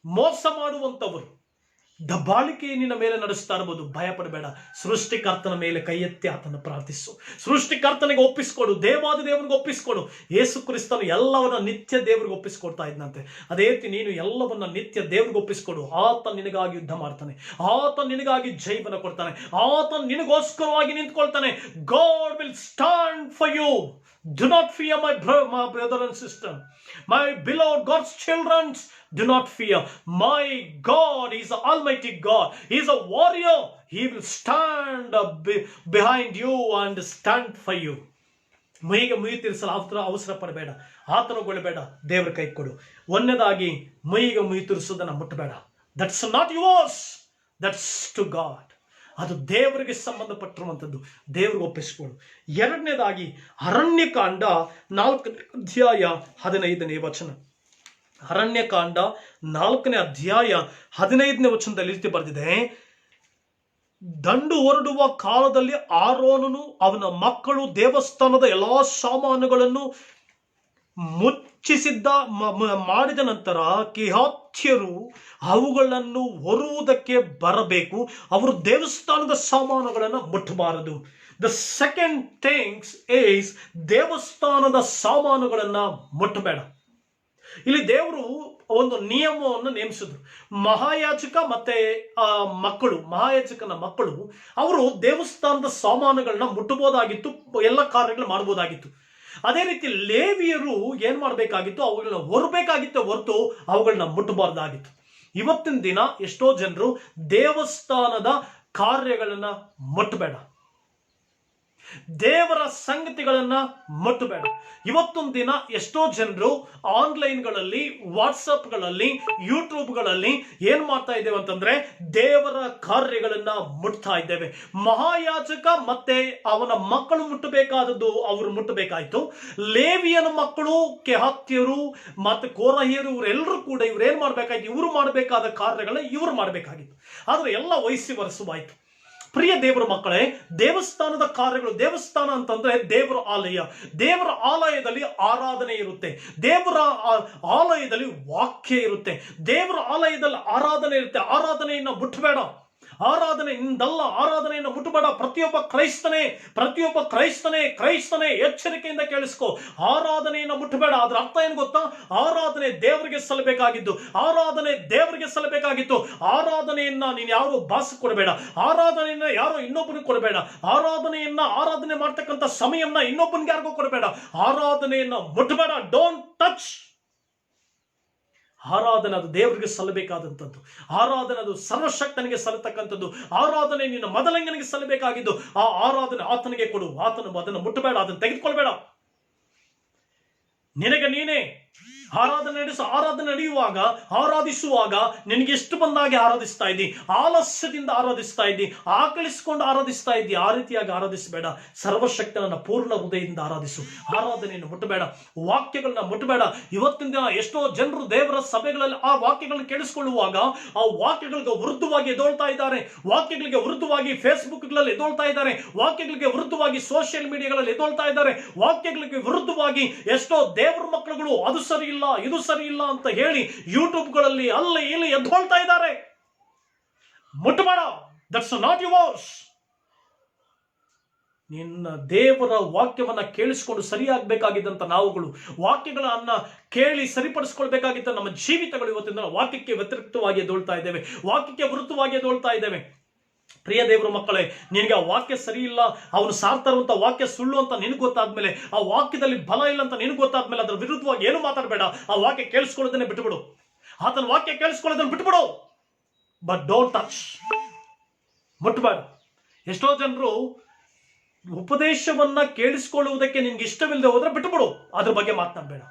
ಮೋಸ ಮಾಡುವಂತವರು ದಬ್ಬಾಳಿಕೆ ನಿನ್ನ ಮೇಲೆ ನಡೆಸ್ತಾ ಇರ್ಬೋದು. ಭಯ ಪಡಬೇಡ. ಸೃಷ್ಟಿಕರ್ತನ ಮೇಲೆ ಕೈ ಎತ್ತಿ ಆತನ ಪ್ರಾರ್ಥಿಸು. ಸೃಷ್ಟಿಕರ್ತನಿಗೆ ಒಪ್ಪಿಸ್ಕೊಡು, ದೇವಾದಿ ದೇವರಿಗೆ ಒಪ್ಪಿಸ್ಕೊಡು. ಯೇಸು ಕ್ರಿಸ್ತನು ಎಲ್ಲವನ್ನ ನಿತ್ಯ ದೇವರಿಗೆ ಒಪ್ಪಿಸ್ಕೊಡ್ತಾ ಇದ್ದಂತೆ, ಅದೇ ರೀತಿ ನೀನು ಎಲ್ಲವನ್ನ ನಿತ್ಯ ದೇವರಿಗೆ ಒಪ್ಪಿಸ್ಕೊಡು. ಆತ ನಿನಗಾಗಿ ಯುದ್ಧ ಮಾಡ್ತಾನೆ, ಆತ ನಿನಗಾಗಿ ಜೈವನ ಕೊಡ್ತಾನೆ, ಆತ ನಿನಗೋಸ್ಕರವಾಗಿ ನಿಂತ್ಕೊಳ್ತಾನೆ. God will stand for you. Do not fear, my brother and sister, my beloved God's children. Do not fear. My God is the Almighty God. He is a warrior. He will stand behind you and stand for you. ಮುಯಿಗೆ ಮುಯಿ ತೀರಿಸಲು ಅವಸರ ಪಡಬೇಡ, ಆತನಗೊಳ್ಳಬೇಡ, ದೇವರ ಕೈ ಕೊಡು. ಒಂದನೇದಾಗಿ ಮುಯಿಗೆ ಮುಯಿ ತೀರಿಸೋದನ್ನ ಮುಟ್ಟಬೇಡ. That's not yours, that's to God. ಅದು ದೇವರಿಗೆ ಸಂಬಂಧಪಟ್ಟಿರುವಂಥದ್ದು, ದೇವರಿಗೆ ಒಪ್ಪಿಸಿಕೊಳ್ಳು. ಎರಡನೇದಾಗಿ ಅರಣ್ಯಕಾಂಡ 4ನೇ ಅಧ್ಯಾಯ 15ನೇ ವಚನ. ಅರಣ್ಯಕಾಂಡ 4ನೇ ಅಧ್ಯಾಯ 15ನೇ ವಚನದಲ್ಲಿ ರೀತಿ ಬರೆದಿದೆ, ದಂಡು ಹೊರಡುವ ಕಾಲದಲ್ಲಿ ಆರೋನನು ಅವನ ಮಕ್ಕಳು ದೇವಸ್ಥಾನದ ಎಲ್ಲಾ ಸಾಮಾನುಗಳನ್ನು ಮುಚ್ಚಿಸಿದ್ದ ಮಾಡಿದ ನಂತರ ಕೆಹಾತ್ಯರು ಅವುಗಳನ್ನು ಹೊರುವುದಕ್ಕೆ ಬರಬೇಕು. ಅವರು ದೇವಸ್ಥಾನದ ಸಾಮಾನುಗಳನ್ನು ಮುಟ್ಟಬಾರದು. ದ ಸೆಕೆಂಡ್ ಥಿಂಗ್ಸ್ ಈಸ್ ದೇವಸ್ಥಾನದ ಸಾಮಾನುಗಳನ್ನ ಮುಟ್ಟಬೇಡ. ಇಲ್ಲಿ ದೇವರು ಒಂದು ನಿಯಮವನ್ನು ನೇಮಿಸಿದ್ರು. ಮಹಾಯಾಜಕ ಮತ್ತೆ ಮಹಾಯಾಜಕನ ಮಕ್ಕಳು ಅವರು ದೇವಸ್ಥಾನದ ಸಾಮಾನುಗಳನ್ನ ಮುಟ್ಟಬಹುದಾಗಿತ್ತು, ಎಲ್ಲ ಕಾರ್ಯಗಳು ಮಾಡಬಹುದಾಗಿತ್ತು. ಅದೇ ರೀತಿ ಲೇವಿಯರು ಏನ್ ಮಾಡಬೇಕಾಗಿತ್ತು, ಅವುಗಳನ್ನ ಹೊರಬೇಕಾಗಿತ್ತು ಹೊರತು ಅವುಗಳನ್ನ ಮುಟ್ಟಬಾರ್ದಾಗಿತ್ತು. ಇವತ್ತಿನ ದಿನ ಎಷ್ಟೋ ಜನರು ದೇವಸ್ಥಾನದ ಕಾರ್ಯಗಳನ್ನ ಮುಟ್ಟಬೇಡ, ದೇವರ ಸಂಗತಿಗಳನ್ನ ಮುಟ್ಟಬೇಡ. ಇವತ್ತೊಂದು ದಿನ ಎಷ್ಟೋ ಜನರು ಆನ್ಲೈನ್ಗಳಲ್ಲಿ, ವಾಟ್ಸಪ್ಗಳಲ್ಲಿ, ಯೂಟ್ಯೂಬ್ಗಳಲ್ಲಿ ಏನ್ ಮಾಡ್ತಾ ಇದ್ದೇವೆ ಅಂತಂದ್ರೆ ದೇವರ ಕಾರ್ಯಗಳನ್ನ ಮುಟ್ತಾ ಇದ್ದೇವೆ. ಮಹಾಯಾಜಕ ಮತ್ತೆ ಅವನ ಮಕ್ಕಳು ಮುಟ್ಟಬೇಕಾದದ್ದು ಅವರು ಮುಟ್ಟಬೇಕಾಯ್ತು. ಲೇವಿಯನ ಮಕ್ಕಳು, ಕೆಹಾತ್ಯರು ಮತ್ತೆ ಕೋರಹಿಯರು ಇವರೆಲ್ಲರೂ ಕೂಡ ಇವ್ರೇನ್ ಮಾಡ್ಬೇಕಾಯ್ತು, ಇವರು ಮಾಡಬೇಕಾದ ಕಾರ್ಯಗಳನ್ನ ಇವರು ಮಾಡಬೇಕಾಗಿತ್ತು. ಆದ್ರೆ ಎಲ್ಲ ವಹಿಸಿ ವರೆಸುವಾಯ್ತು. ಪ್ರಿಯ ದೇವರ ಮಕ್ಕಳೇ, ದೇವಸ್ಥಾನದ ಕಾರ್ಯಗಳು, ದೇವಸ್ಥಾನ ಅಂತಂದ್ರೆ ದೇವರ ಆಲಯ. ದೇವರ ಆಲಯದಲ್ಲಿ ಆರಾಧನೆ ಇರುತ್ತೆ, ದೇವರ ಆಲಯದಲ್ಲಿ ವಾಕ್ಯ ಇರುತ್ತೆ, ದೇವರ ಆಲಯದಲ್ಲಿ ಆರಾಧನೆ ಇರುತ್ತೆ. ಆರಾಧನೆಯನ್ನ ಮುಟ್ಟಬೇಡ, ಆರಾಧನೆ ನಿಂದಲ್ಲ, ಆರಾಧನೆಯನ್ನು ಮುಟ್ಟಬೇಡ. ಪ್ರತಿಯೊಬ್ಬ ಕ್ರೈಸ್ತನೇ ಎಚ್ಚರಿಕೆಯಿಂದ ಕೇಳಿಸ್ಕೊ. ಆರಾಧನೆಯನ್ನು ಮುಟ್ಟಬೇಡ. ಅದ್ರ ಅರ್ಥ ಏನು ಗೊತ್ತಾ? ಆರಾಧನೆ ದೇವರಿಗೆ ಸಲ್ಲಬೇಕಾಗಿದ್ದು, ಆರಾಧನೆಯನ್ನ ನೀನು ಯಾರು ಬಾಸ್ ಕೊಡಬೇಡ, ಆರಾಧನೆಯನ್ನ ಯಾರೋ ಇನ್ನೊಬ್ಬನಿಗೆ ಕೊಡಬೇಡ, ಆರಾಧನೆ ಮಾಡ್ತಕ್ಕಂಥ ಸಮಯವನ್ನ ಇನ್ನೊಬ್ಬನಿಗೆ ಯಾರಿಗೂ ಕೊಡಬೇಡ. ಆರಾಧನೆಯನ್ನ ಮುಟ್ಟಬೇಡ. Don't touch. ಆರಾಧನೆ ಅದು ದೇವರಿಗೆ ಸಲ್ಲಬೇಕಾದಂಥದ್ದು. ಆರಾಧನೆ ಅದು ಸರ್ವಶಕ್ತನಿಗೆ ಸಲ್ಲತಕ್ಕಂಥದ್ದು. ಆರಾಧನೆ ನಿನ್ನ ಮೊದಲಂಗನಿಗೆ ಸಲ್ಲಬೇಕಾಗಿದ್ದು. ಆ ಆರಾಧನೆ ಆತನಿಗೆ ಕೊಡು. ಆತನು ಅದನ್ನು ಮುಟ್ಟಬೇಡ, ಅದನ್ನು ತೆಗೆದುಕೊಳ್ಬೇಡ. ನಿನಗೆ ನೀನೇ ಆರಾಧನೆ ಆರಾಧಿಸುವಾಗ ನಿನಗೆ ಎಷ್ಟು ಬಂದಾಗೆ ಆರಾಧಿಸ್ತಾ ಇದ್ದಿ, ಆಲಸ್ಯದಿಂದ ಆರಾಧಿಸ್ತಾ ಇದ್ದಿ, ಆಕಳಿಸಿಕೊಂಡು ಆರಾಧಿಸ್ತಾ ಇದ್ದಿ. ಆ ರೀತಿಯಾಗಿ ಆರಾಧಿಸಬೇಡ. ಸರ್ವಶಕ್ತನನ್ನ ಪೂರ್ಣ ಹೃದಯದಿಂದ ಆರಾಧಿಸು. ಆರಾಧನೆಯನ್ನು ಮುಟ್ಟಬೇಡ, ವಾಕ್ಯಗಳನ್ನ ಮುಟ್ಟಬೇಡ. ಇವತ್ತಿನ ದಿನ ಎಷ್ಟೋ ಜನರು ದೇವರ ಸಭೆಗಳಲ್ಲಿ ಆ ವಾಕ್ಯಗಳನ್ನು ಕೇಳಿಸಿಕೊಳ್ಳುವಾಗ ಆ ವಾಕ್ಯಗಳಿಗೆ ವಿರುದ್ಧವಾಗಿ ಎದ್ದೊಳ್ತಾ ಇದ್ದಾರೆ, ವಾಕ್ಯಗಳಿಗೆ ವಿರುದ್ಧವಾಗಿ ಫೇಸ್ಬುಕ್ಗಳಲ್ಲಿ ಎದ್ದೊಳ್ತಾ ಇದ್ದಾರೆ, ವಾಕ್ಯಗಳಿಗೆ ವಿರುದ್ಧವಾಗಿ ಸೋಷಿಯಲ್ ಮೀಡಿಯಾಗಳಲ್ಲಿ ಎದ್ದೊಳ್ತಾ ಇದ್ದಾರೆ, ವಾಕ್ಯಗಳಿಗೆ ವಿರುದ್ಧವಾಗಿ ಎಷ್ಟೋ ದೇವರ ಮಕ್ಕಳುಗಳು ಅದು ಸರಿ ಇಲ್ಲ, ಇದು ಸರಿ ಇಲ್ಲ ಅಂತ ಹೇಳಿ ಯೂಟ್ಯೂಬ್ಗಳಲ್ಲಿ ಅಲ್ಲಿ ಇಲ್ಲಿ ಎದ್ಕೊಳ್ತಾ ಇದ್ದಾರೆ. ಮುಟ್ಟಬೇಡ. That's not yours. ನಿನ್ನ ದೇವರ ವಾಕ್ಯವನ್ನ ಕೇಳಿಸಿಕೊಂಡು ಸರಿಯಾಗಬೇಕಾಗಿದ್ದಂತ ನಾವುಗಳು ವಾಕ್ಯಗಳನ್ನ ಕೇಳಿ ಸರಿಪಡಿಸಿಕೊಳ್ಬೇಕಾಗಿದ್ದ ನಮ್ಮ ಜೀವಿತಗಳು ಇವತ್ತಿನ ವಾಕ್ಯಕ್ಕೆ ವ್ಯತಿರಿಕ್ತವಾಗಿ ಎದ್ದೊಳ್ತಾ ಇದ್ದೇವೆ, ವಾಕ್ಯಕ್ಕೆ ವಿರುದ್ಧವಾಗಿ ಎದ್ದೊಳ್ತಾ ಇದ್ದೇವೆ. ಪ್ರಿಯ ದೇವರ ಮಕ್ಕಳೇ, ನಿನಗೆ ಆ ವಾಕ್ಯ ಸರಿ ಇಲ್ಲ, ಅವನು ಸಾರ್ತಾ ಇರುವಂತ ವಾಕ್ಯ ಸುಳ್ಳು ಅಂತ ನಿನಗೆ ಗೊತ್ತಾದ್ಮೇಲೆ, ಆ ವಾಕ್ಯದಲ್ಲಿ ಬಲ ಇಲ್ಲ ಅಂತ ನಿನಗೆ ಗೊತ್ತಾದ್ಮೇಲೆ ಅದರ ವಿರುದ್ಧವಾಗಿ ಏನು ಮಾತಾಡಬೇಡ. ಆ ವಾಕ್ಯ ಕೇಳಿಸ್ಕೊಳ್ಳೋದನ್ನೇ ಬಿಟ್ಟುಬಿಡು. ಆತನ ವಾಕ್ಯ ಕೇಳಿಸ್ಕೊಳ್ಳೋದನ್ನ ಬಿಟ್ಟುಬಿಡು. But don't touch. ಮುಟ್ಟಬೇಡ. ಎಷ್ಟೋ ಜನರು ಉಪದೇಶವನ್ನ ಕೇಳಿಸಿಕೊಳ್ಳುವುದಕ್ಕೆ ನಿನ್ಗೆ ಇಷ್ಟವಿಲ್ಲದೆ ಹೋದ್ರೆ ಬಿಟ್ಟುಬಿಡು, ಅದ್ರ ಬಗ್ಗೆ ಮಾತನಾಡಬೇಡ.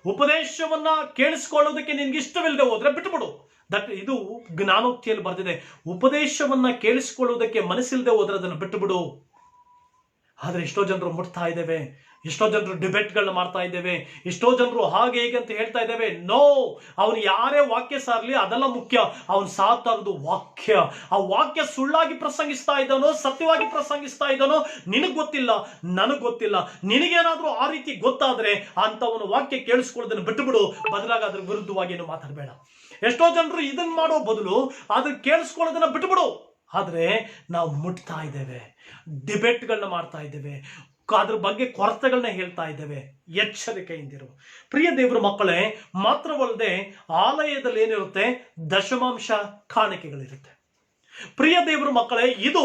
ಉಪದೇಶವನ್ನ ಕೇಳಿಸಿಕೊಳ್ಳುವುದಕ್ಕೆ ನಿನ್ಗೆ ಇಷ್ಟವಿಲ್ಲದೆ ಹೋದ್ರೆ ಬಿಟ್ಟುಬಿಡು. ಇದು ಜ್ಞಾನೋಕ್ತಿಯಲ್ಲಿ ಬರೆದಿದೆ. ಉಪದೇಶವನ್ನ ಕೇಳಿಸಿಕೊಳ್ಳುವುದಕ್ಕೆ ಮನಸ್ಸಿಲ್ಲದೆ ಹೋದ್ರೆ ಅದನ್ನು ಬಿಟ್ಟು ಬಿಡು. ಆದ್ರೆ ಎಷ್ಟೋ ಜನರು ಮುಟ್ತಾ ಇದ್ದೇವೆ, ಎಷ್ಟೋ ಜನರು ಡಿಬೇಟ್ಗಳನ್ನ ಮಾಡ್ತಾ ಇದ್ದೇವೆ, ಎಷ್ಟೋ ಜನರು ಹಾಗೆ ಹೇಗೆ ಅಂತ ಹೇಳ್ತಾ ಇದ್ದೇವೆ. ನೋ, ಅವನು ಯಾರೇ ವಾಕ್ಯ ಸಾರ್ಲಿ ಅದೆಲ್ಲ ಮುಖ್ಯ. ಅವನು ಸಾರ್ತಾ ಇರೋದು ವಾಕ್ಯ. ಆ ವಾಕ್ಯ ಸುಳ್ಳಾಗಿ ಪ್ರಸಂಗಿಸ್ತಾ ಇದ್ದಾನೋ ಸತ್ಯವಾಗಿ ಪ್ರಸಂಗಿಸ್ತಾ ಇದ್ದಾನೋ ನಿನಗ್ ಗೊತ್ತಿಲ್ಲ, ನನಗ್ ಗೊತ್ತಿಲ್ಲ. ನಿನಗೇನಾದ್ರೂ ಆ ರೀತಿ ಗೊತ್ತಾದ್ರೆ ಅಂತವನು ವಾಕ್ಯ ಕೇಳಿಸ್ಕೊಳ್ಳೋದನ್ನು ಬಿಟ್ಟು ಬಿಡು. ಬದಲಾಗಿ ಅದ್ರ ವಿರುದ್ಧವಾಗಿ ಏನು ಮಾತಾಡಬೇಡ. ಎಷ್ಟೋ ಜನರು ಇದನ್ನ ಮಾಡೋ ಬದಲು ಅದನ್ನ ಕೇಳಿಸ್ಕೊಳ್ಳೋದನ್ನ ಬಿಟ್ಟುಬಿಡು. ಆದ್ರೆ ನಾವು ಮುಟ್ತಾ ಇದ್ದೇವೆ, ಡಿಬೇಟ್ಗಳನ್ನ ಮಾಡ್ತಾ ಇದ್ದೇವೆ, ಅದ್ರ ಬಗ್ಗೆ ಕೊರತೆಗಳನ್ನ ಹೇಳ್ತಾ ಇದ್ದೇವೆ. ಎಚ್ಚರಿಕೆಯಿಂದಿರು ಪ್ರಿಯ ದೇವರ ಮಕ್ಕಳೇ. ಮಾತ್ರವಲ್ಲದೆ ಆಲಯದಲ್ಲಿ ಏನಿರುತ್ತೆ? ದಶಮಾಂಶ ಕಾಣಿಕೆಗಳಿರುತ್ತೆ. ಪ್ರಿಯ ದೇವರ ಮಕ್ಕಳೇ, ಇದು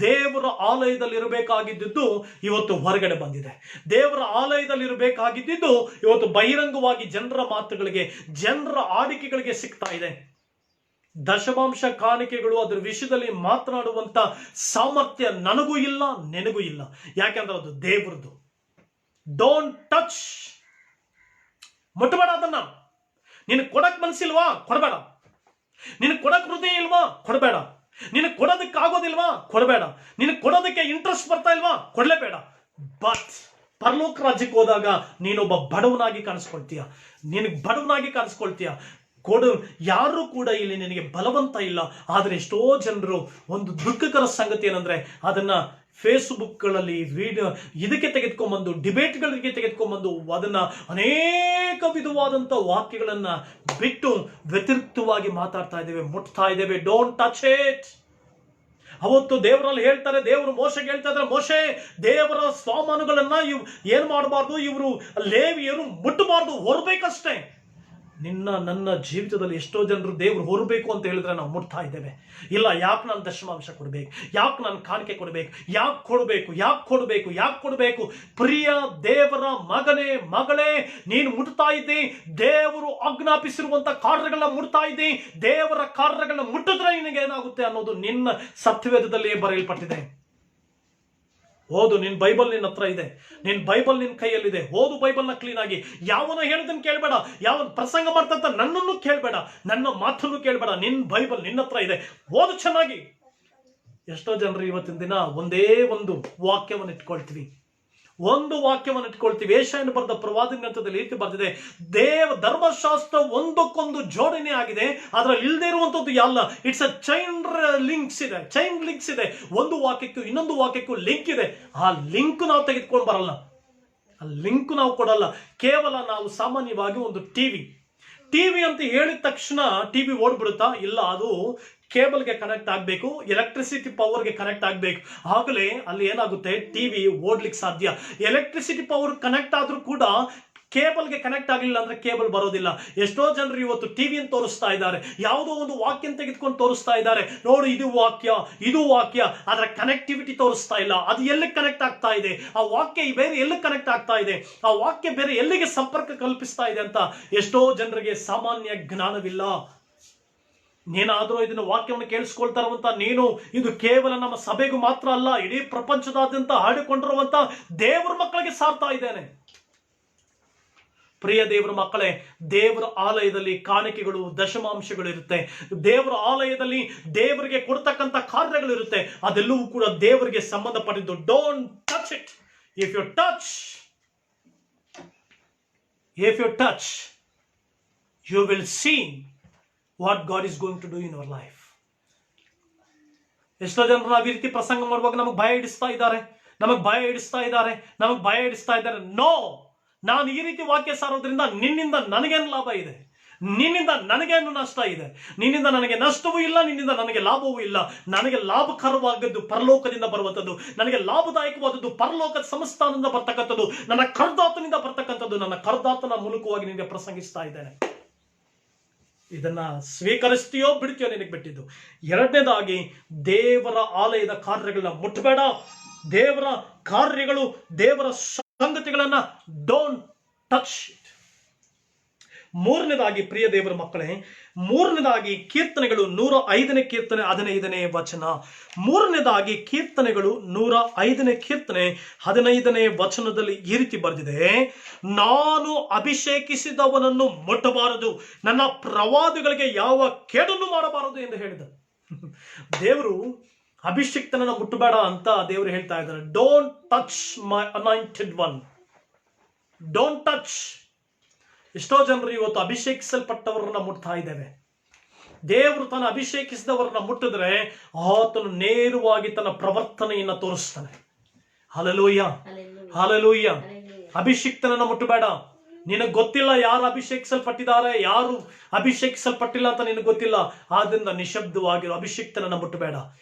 ದೇವರ ಆಲಯದಲ್ಲಿ ಇರಬೇಕಾಗಿದ್ದು ಇವತ್ತು ಹೊರಗಡೆ ಬಂದಿದೆ. ದೇವರ ಆಲಯದಲ್ಲಿ ಇರಬೇಕಾಗಿದ್ದು ಇವತ್ತು ಬಹಿರಂಗವಾಗಿ ಜನರ ಮಾತುಗಳಿಗೆ, ಜನರ ಆಡಿಕೆಗಳಿಗೆ ಸಿಗ್ತಾ ಇದೆ. ದಶಮಾಂಶ ಕಾಣಿಕೆಗಳು ಅದರ ವಿಷಯದಲ್ಲಿ ಮಾತನಾಡುವಂತ ಸಾಮರ್ಥ್ಯ ನನಗೂ ಇಲ್ಲ, ನಿನಗೂ ಇಲ್ಲ. ಯಾಕೆಂದ್ರೆ ಅದು ದೇವರದು. Don't touch. ಮುಟ್ಟಬೇಡ. ಅದನ್ನ ನಿನಗೆ ಕೊಡಕ್ ಮನಸ್ಸಿಲ್ವಾ? ಕೊಡಬೇಡ. ನಿನಗೆ ಕೊಡಕ್ ಹೃದಯ ಇಲ್ವಾ? ಕೊಡಬೇಡ. ನಿನಗೆ ಕೊಡೋದಕ್ಕೆ ಆಗೋದಿಲ್ವಾ? ಕೊಡಬೇಡ. ನಿನಗೆ ಕೊಡೋದಕ್ಕೆ ಇಂಟ್ರೆಸ್ಟ್ ಬರ್ತಾ ಇಲ್ವಾ? ಕೊಡ್ಲೇಬೇಡ. ಬಟ್ ಪರಲೋಕ ರಾಜ್ಯಕ್ಕೆ ಹೋದಾಗ ನೀನೊಬ್ಬ ಬಡವನಾಗಿ ಕಾಣಿಸ್ಕೊಳ್ತೀಯ, ನಿನಗೆ ಬಡವನಾಗಿ ಕಾಣಿಸ್ಕೊಳ್ತೀಯ. ಯಾರು ಕೂಡ ಇಲ್ಲಿ ನಿನಗೆ ಬಲವಂತ ಇಲ್ಲ. ಆದರೆ ಎಷ್ಟೋ ಜನರು, ಒಂದು ದುಃಖಕರ ಸಂಗತಿ ಏನಂದ್ರೆ, ಅದನ್ನ ಫೇಸ್ಬುಕ್ಗಳಲ್ಲಿ ಇದಕ್ಕೆ ತೆಗೆದುಕೊಂಡ್ಬಂದು, ಡಿಬೇಟ್ಗಳಿಗೆ ತೆಗೆದುಕೊಂಡ್ಬಂದು ಅದನ್ನ ಅನೇಕ ವಿಧವಾದಂಥ ವಾಕ್ಯಗಳನ್ನ ಬಿಟ್ಟು ವ್ಯತಿರಿಕ್ತವಾಗಿ ಮಾತಾಡ್ತಾ ಇದ್ದೇವೆ, ಮುಟ್ತಾ ಇದ್ದೇವೆ. Don't touch it. ಅವತ್ತು ದೇವರಲ್ಲಿ ಹೇಳ್ತಾರೆ, ದೇವರು ಮೋಶೆಗೆ ಹೇಳ್ತಾ ಇದ್ದಾರೆ, ಮೋಶೆ, ದೇವರ ಸ್ವಾಮಾನುಗಳನ್ನ ಏನ್ ಮಾಡಬಾರ್ದು, ಇವರು ಲೇವಿಯರು ಮುಟ್ಟಬಾರ್ದು, ಹೊರಬೇಕಷ್ಟೇ. ನನ್ನ ಜೀವಿತದಲ್ಲಿ ಎಷ್ಟೋ ಜನರು ದೇವರು ಹೊರಬೇಕು ಅಂತ ಹೇಳಿದ್ರೆ ನಾವು ಮುಟ್ತಾ ಇದ್ದೇವೆ. ಇಲ್ಲ, ಯಾಕೆ ನಾನು ದಶಮಾಂಶ ಕೊಡಬೇಕು, ಯಾಕೆ ನಾನು ಕಾಣಿಕೆ ಕೊಡಬೇಕು, ಯಾಕೆ ಕೊಡಬೇಕು. ಪ್ರಿಯ ದೇವರ ಮಗನೇ, ಮಗಳೇ, ನೀನು ಮುಟ್ತಾ ಇದ್ದಿ, ದೇವರು ಆಜ್ಞಾಪಿಸಿರುವಂತ ಕಾರ್ಯಗಳನ್ನ ಮುಟ್ತಾ ಇದ್ದಿ. ದೇವರ ಕಾರ್ಯಗಳನ್ನ ಮುಟ್ಟಿದ್ರೆ ನಿನಗೆ ಏನಾಗುತ್ತೆ ಅನ್ನೋದು ನಿನ್ನ ಸತ್ಯವೇದದಲ್ಲಿ ಬರೆಯಲ್ಪಟ್ಟಿದೆ. ಓದು. ನಿನ್ ಬೈಬಲ್ ನಿನ್ನ ಹತ್ರ ಇದೆ, ನಿನ್ ಬೈಬಲ್ ನಿನ್ ಕೈಯಲ್ಲಿದೆ. ಓದು ಬೈಬಲ್ನ ಕ್ಲೀನ್ ಆಗಿ. ಯಾವನ ಹೇಳೋದನ್ನ ಕೇಳಬೇಡ, ಯಾವನ್ ಪ್ರಸಂಗ ಮಾಡ್ತಂತ ನನ್ನನ್ನು ಕೇಳಬೇಡ, ನನ್ನ ಮಾತನ್ನು ಕೇಳಬೇಡ. ನಿನ್ ಬೈಬಲ್ ನಿನ್ನ ಹತ್ರ ಇದೆ, ಓದು ಚೆನ್ನಾಗಿ. ಎಷ್ಟೋ ಜನರು ಇವತ್ತಿನ ದಿನ ಒಂದೇ ಒಂದು ವಾಕ್ಯವನ್ನು ಇಟ್ಕೊಳ್ತೀವಿ, ಯೆಶಾಯನು ಬರೆದ ಪ್ರವಾದನೆ ಗ್ರಂಥದಲ್ಲಿ ರೀತಿ ಬರ್ತಿದೆ, ಧರ್ಮಶಾಸ್ತ್ರ ಒಂದಕ್ಕೊಂದು ಜೋಡಣೆ ಆಗಿದೆ, ಅದರಲ್ಲಿ ಇಲ್ಲದೆ ಇರುವಂತದ್ದು ಎಲ್ಲ. ಇಟ್ಸ್ ಅ ಚೈನ್ ಲಿಂಕ್ಸ್ ಇದೆ. ಒಂದು ವಾಕ್ಯಕ್ಕೂ ಇನ್ನೊಂದು ವಾಕ್ಯಕ್ಕೂ ಲಿಂಕ್ ಇದೆ. ಆ ಲಿಂಕ್ ನಾವು ತೆಗೆದುಕೊಂಡು ಬರಲ್ಲ, ಆ ಲಿಂಕ್ ನಾವು ಕೊಡಲ್ಲ. ಕೇವಲ ನಾವು ಸಾಮಾನ್ಯವಾಗಿ ಒಂದು ಟಿವಿ ಅಂತ ಹೇಳಿದ ತಕ್ಷಣ ಟಿವಿ ಓಡ್ಬಿಡುತ್ತಾ? ಇಲ್ಲ, ಅದು ಕೇಬಲ್ಗೆ ಕನೆಕ್ಟ್ ಆಗಬೇಕು, ಎಲೆಕ್ಟ್ರಿಸಿಟಿ ಪವರ್ಗೆ ಕನೆಕ್ಟ್ ಆಗಬೇಕು. ಆಗಲೇ ಅಲ್ಲಿ ಏನಾಗುತ್ತೆ, ಟಿವಿ ಓಡ್ಲಿಕ್ಕೆ ಸಾಧ್ಯ. ಎಲೆಕ್ಟ್ರಿಸಿಟಿ ಪವರ್ ಕನೆಕ್ಟ್ ಆದ್ರೂ ಕೂಡ ಕೇಬಲ್ಗೆ ಕನೆಕ್ಟ್ ಆಗಲಿಲ್ಲ ಅಂದ್ರೆ ಕೇಬಲ್ ಬರೋದಿಲ್ಲ. ಎಷ್ಟೋ ಜನರು ಇವತ್ತು ಟಿವಿಯನ್ನು ತೋರಿಸ್ತಾ ಇದ್ದಾರೆ, ಯಾವುದೋ ಒಂದು ವಾಕ್ಯ ತೆಗೆದುಕೊಂಡು ತೋರಿಸ್ತಾ ಇದ್ದಾರೆ, ನೋಡು ಇದು ವಾಕ್ಯ, ಅದರ ಕನೆಕ್ಟಿವಿಟಿ ತೋರಿಸ್ತಾ ಇಲ್ಲ. ಅದು ಎಲ್ಲಿಗೆ ಕನೆಕ್ಟ್ ಆಗ್ತಾ ಇದೆ, ಆ ವಾಕ್ಯ ಬೇರೆ ಎಲ್ಲಿಗೆ ಕನೆಕ್ಟ್ ಆಗ್ತಾ ಇದೆ, ಆ ವಾಕ್ಯ ಬೇರೆ ಎಲ್ಲಿಗೆ ಸಂಪರ್ಕ ಕಲ್ಪಿಸ್ತಾ ಇದೆ ಅಂತ ಎಷ್ಟೋ ಜನರಿಗೆ ಸಾಮಾನ್ಯ ಜ್ಞಾನವಿಲ್ಲ. ನೀನಾದ್ರೂ ಇದನ್ನ ವಾಕ್ಯವನ್ನು ಕೇಳಿಸ್ಕೊಳ್ತಾ ಇರುವಂತ ನೀನು, ಇದು ಕೇವಲ ನಮ್ಮ ಸಭೆಗೂ ಮಾತ್ರ ಅಲ್ಲ, ಇಡೀ ಪ್ರಪಂಚದಾದ್ಯಂತ ಹಾಡಿಕೊಂಡಿರುವಂತ ದೇವರ ಮಕ್ಕಳಿಗೆ ಸಾರ್ತಾ ಇದ್ದೇನೆ. ಪ್ರಿಯ ದೇವರ ಮಕ್ಕಳೇ, ದೇವರ ಆಲಯದಲ್ಲಿ ಕಾಣಿಕೆಗಳು, ದಶಮಾಂಶಗಳು ಇರುತ್ತೆ. ದೇವರ ಆಲಯದಲ್ಲಿ ದೇವರಿಗೆ ಕೊಡ್ತಕ್ಕಂಥ ಕಾರ್ಯಗಳು ಇರುತ್ತೆ. ಅದೆಲ್ಲವೂ ಕೂಡ ದೇವರಿಗೆ ಸಂಬಂಧಪಟ್ಟಿದ್ದು. Don't touch it. If you touch you will see what God is going to do in our life. ಎಷ್ಟೋ ಜನರು ನಾವು ಈ ರೀತಿ ಪ್ರಸಂಗ ಮಾಡುವಾಗ ನಮಗೆ ಭಯ ಹಿಡಿಸ್ತಾ ಇದ್ದಾರೆ. ನೋ, ನಾನು ಈ ರೀತಿ ವಾಕ್ಯ ಸಾರೋದ್ರಿಂದ ನಿನ್ನಿಂದ ನನಗೇನು ಲಾಭ ಇದೆ, ನಿನ್ನಿಂದ ನನಗೇನು ನಷ್ಟ ಇದೆ? ನಿನ್ನಿಂದ ನನಗೆ ನಷ್ಟವೂ ಇಲ್ಲ, ನಿನ್ನಿಂದ ನನಗೆ ಲಾಭವೂ ಇಲ್ಲ. ನನಗೆ ಲಾಭಕರವಾದದ್ದು ಪರಲೋಕದಿಂದ ಬರುವಂಥದ್ದು, ನನಗೆ ಲಾಭದಾಯಕವಾದದ್ದು ಪರಲೋಕದ ಸಂಸ್ಥಾನದಿಂದ ಬರ್ತಕ್ಕಂಥದ್ದು, ನನ್ನ ಕರ್ದಾತನಿಂದ ಬರ್ತಕ್ಕಂಥದ್ದು. ನನ್ನ ಕರ್ದಾತನ ಮೂಲಕವಾಗಿ ನಿನಗೆ ಪ್ರಸಂಗಿಸ್ತಾ ಇದ್ದೇನೆ. ಇದನ್ನ ಸ್ವೀಕರಿಸ್ತೀಯೋ ಬಿಡ್ತೀಯೋ ನಿನಗೆ ಬಿಟ್ಟಿದ್ದು. ಎರಡನೇದಾಗಿ, ದೇವರ ಆಲಯದ ಕಾರ್ಯಗಳನ್ನ ಮುಟ್ಟಬೇಡ. ದೇವರ ಕಾರ್ಯಗಳು, ದೇವರ ಸಂಗತಿಗಳನ್ನ ಡೋಂಟ್ ಟಚ್ ಇಟ್. ಮೂರನೇದಾಗಿ, ಪ್ರಿಯ ದೇವರ ಮಕ್ಕಳೇ, ಕೀರ್ತನೆಗಳು 105ನೇ ಕೀರ್ತನೆ 15ನೇ ವಚನ. ಮೂರನೇದಾಗಿ ಕೀರ್ತನೆಗಳು 105ನೇ ಕೀರ್ತನೆ 15ನೇ ವಚನದಲ್ಲಿ ಈ ರೀತಿ ಬರೆದಿದೆ: ನಾನು ಅಭಿಷೇಕಿಸಿದವನನ್ನು ಮುಟ್ಟಬಾರದು, ನನ್ನ ಪ್ರವಾದಿಗಳಿಗೆ ಯಾವ ಕೇಡನ್ನು ಮಾಡಬಾರದು ಎಂದು ಹೇಳಿದ. ದೇವರು ಅಭಿಷಿಕ್ತನನ್ನು ಮುಟ್ಟಬೇಡ ಅಂತ ದೇವರು ಹೇಳ್ತಾ ಇದ್ದಾರೆ. Don't touch my anointed one, don't touch. ಎಷ್ಟೋ ಜನರು ಇವತ್ತು ಅಭಿಷೇಕಿಸಲ್ಪಟ್ಟವರನ್ನ ಮುಟ್ತಾ ಇದ್ದೇವೆ. ದೇವರು ತನ್ನ ಅಭಿಷೇಕಿಸಿದವರನ್ನ ಮುಟ್ಟಿದ್ರೆ ಆತನು ನೇರವಾಗಿ ತನ್ನ ಪ್ರವರ್ತನೆಯನ್ನ ತೋರಿಸ್ತಾನೆ. Hallelujah, hallelujah. ಅಭಿಷಿಕ್ತನನ್ನ ಮುಟ್ಟಬೇಡ. ನಿನಗೆ ಗೊತ್ತಿಲ್ಲ ಯಾರು ಅಭಿಷೇಕಿಸಲ್ಪಟ್ಟಿದ್ದಾರೆ, ಯಾರು ಅಭಿಷೇಕಿಸಲ್ಪಟ್ಟಿಲ್ಲ ಅಂತ ನಿನಗೆ ಗೊತ್ತಿಲ್ಲ. ಆದ್ರಿಂದ ನಿಶಬ್ದವಾಗಿರು. ಅಭಿಷಿಕ್ತನನ್ನ ಮುಟ್ಟಬೇಡ.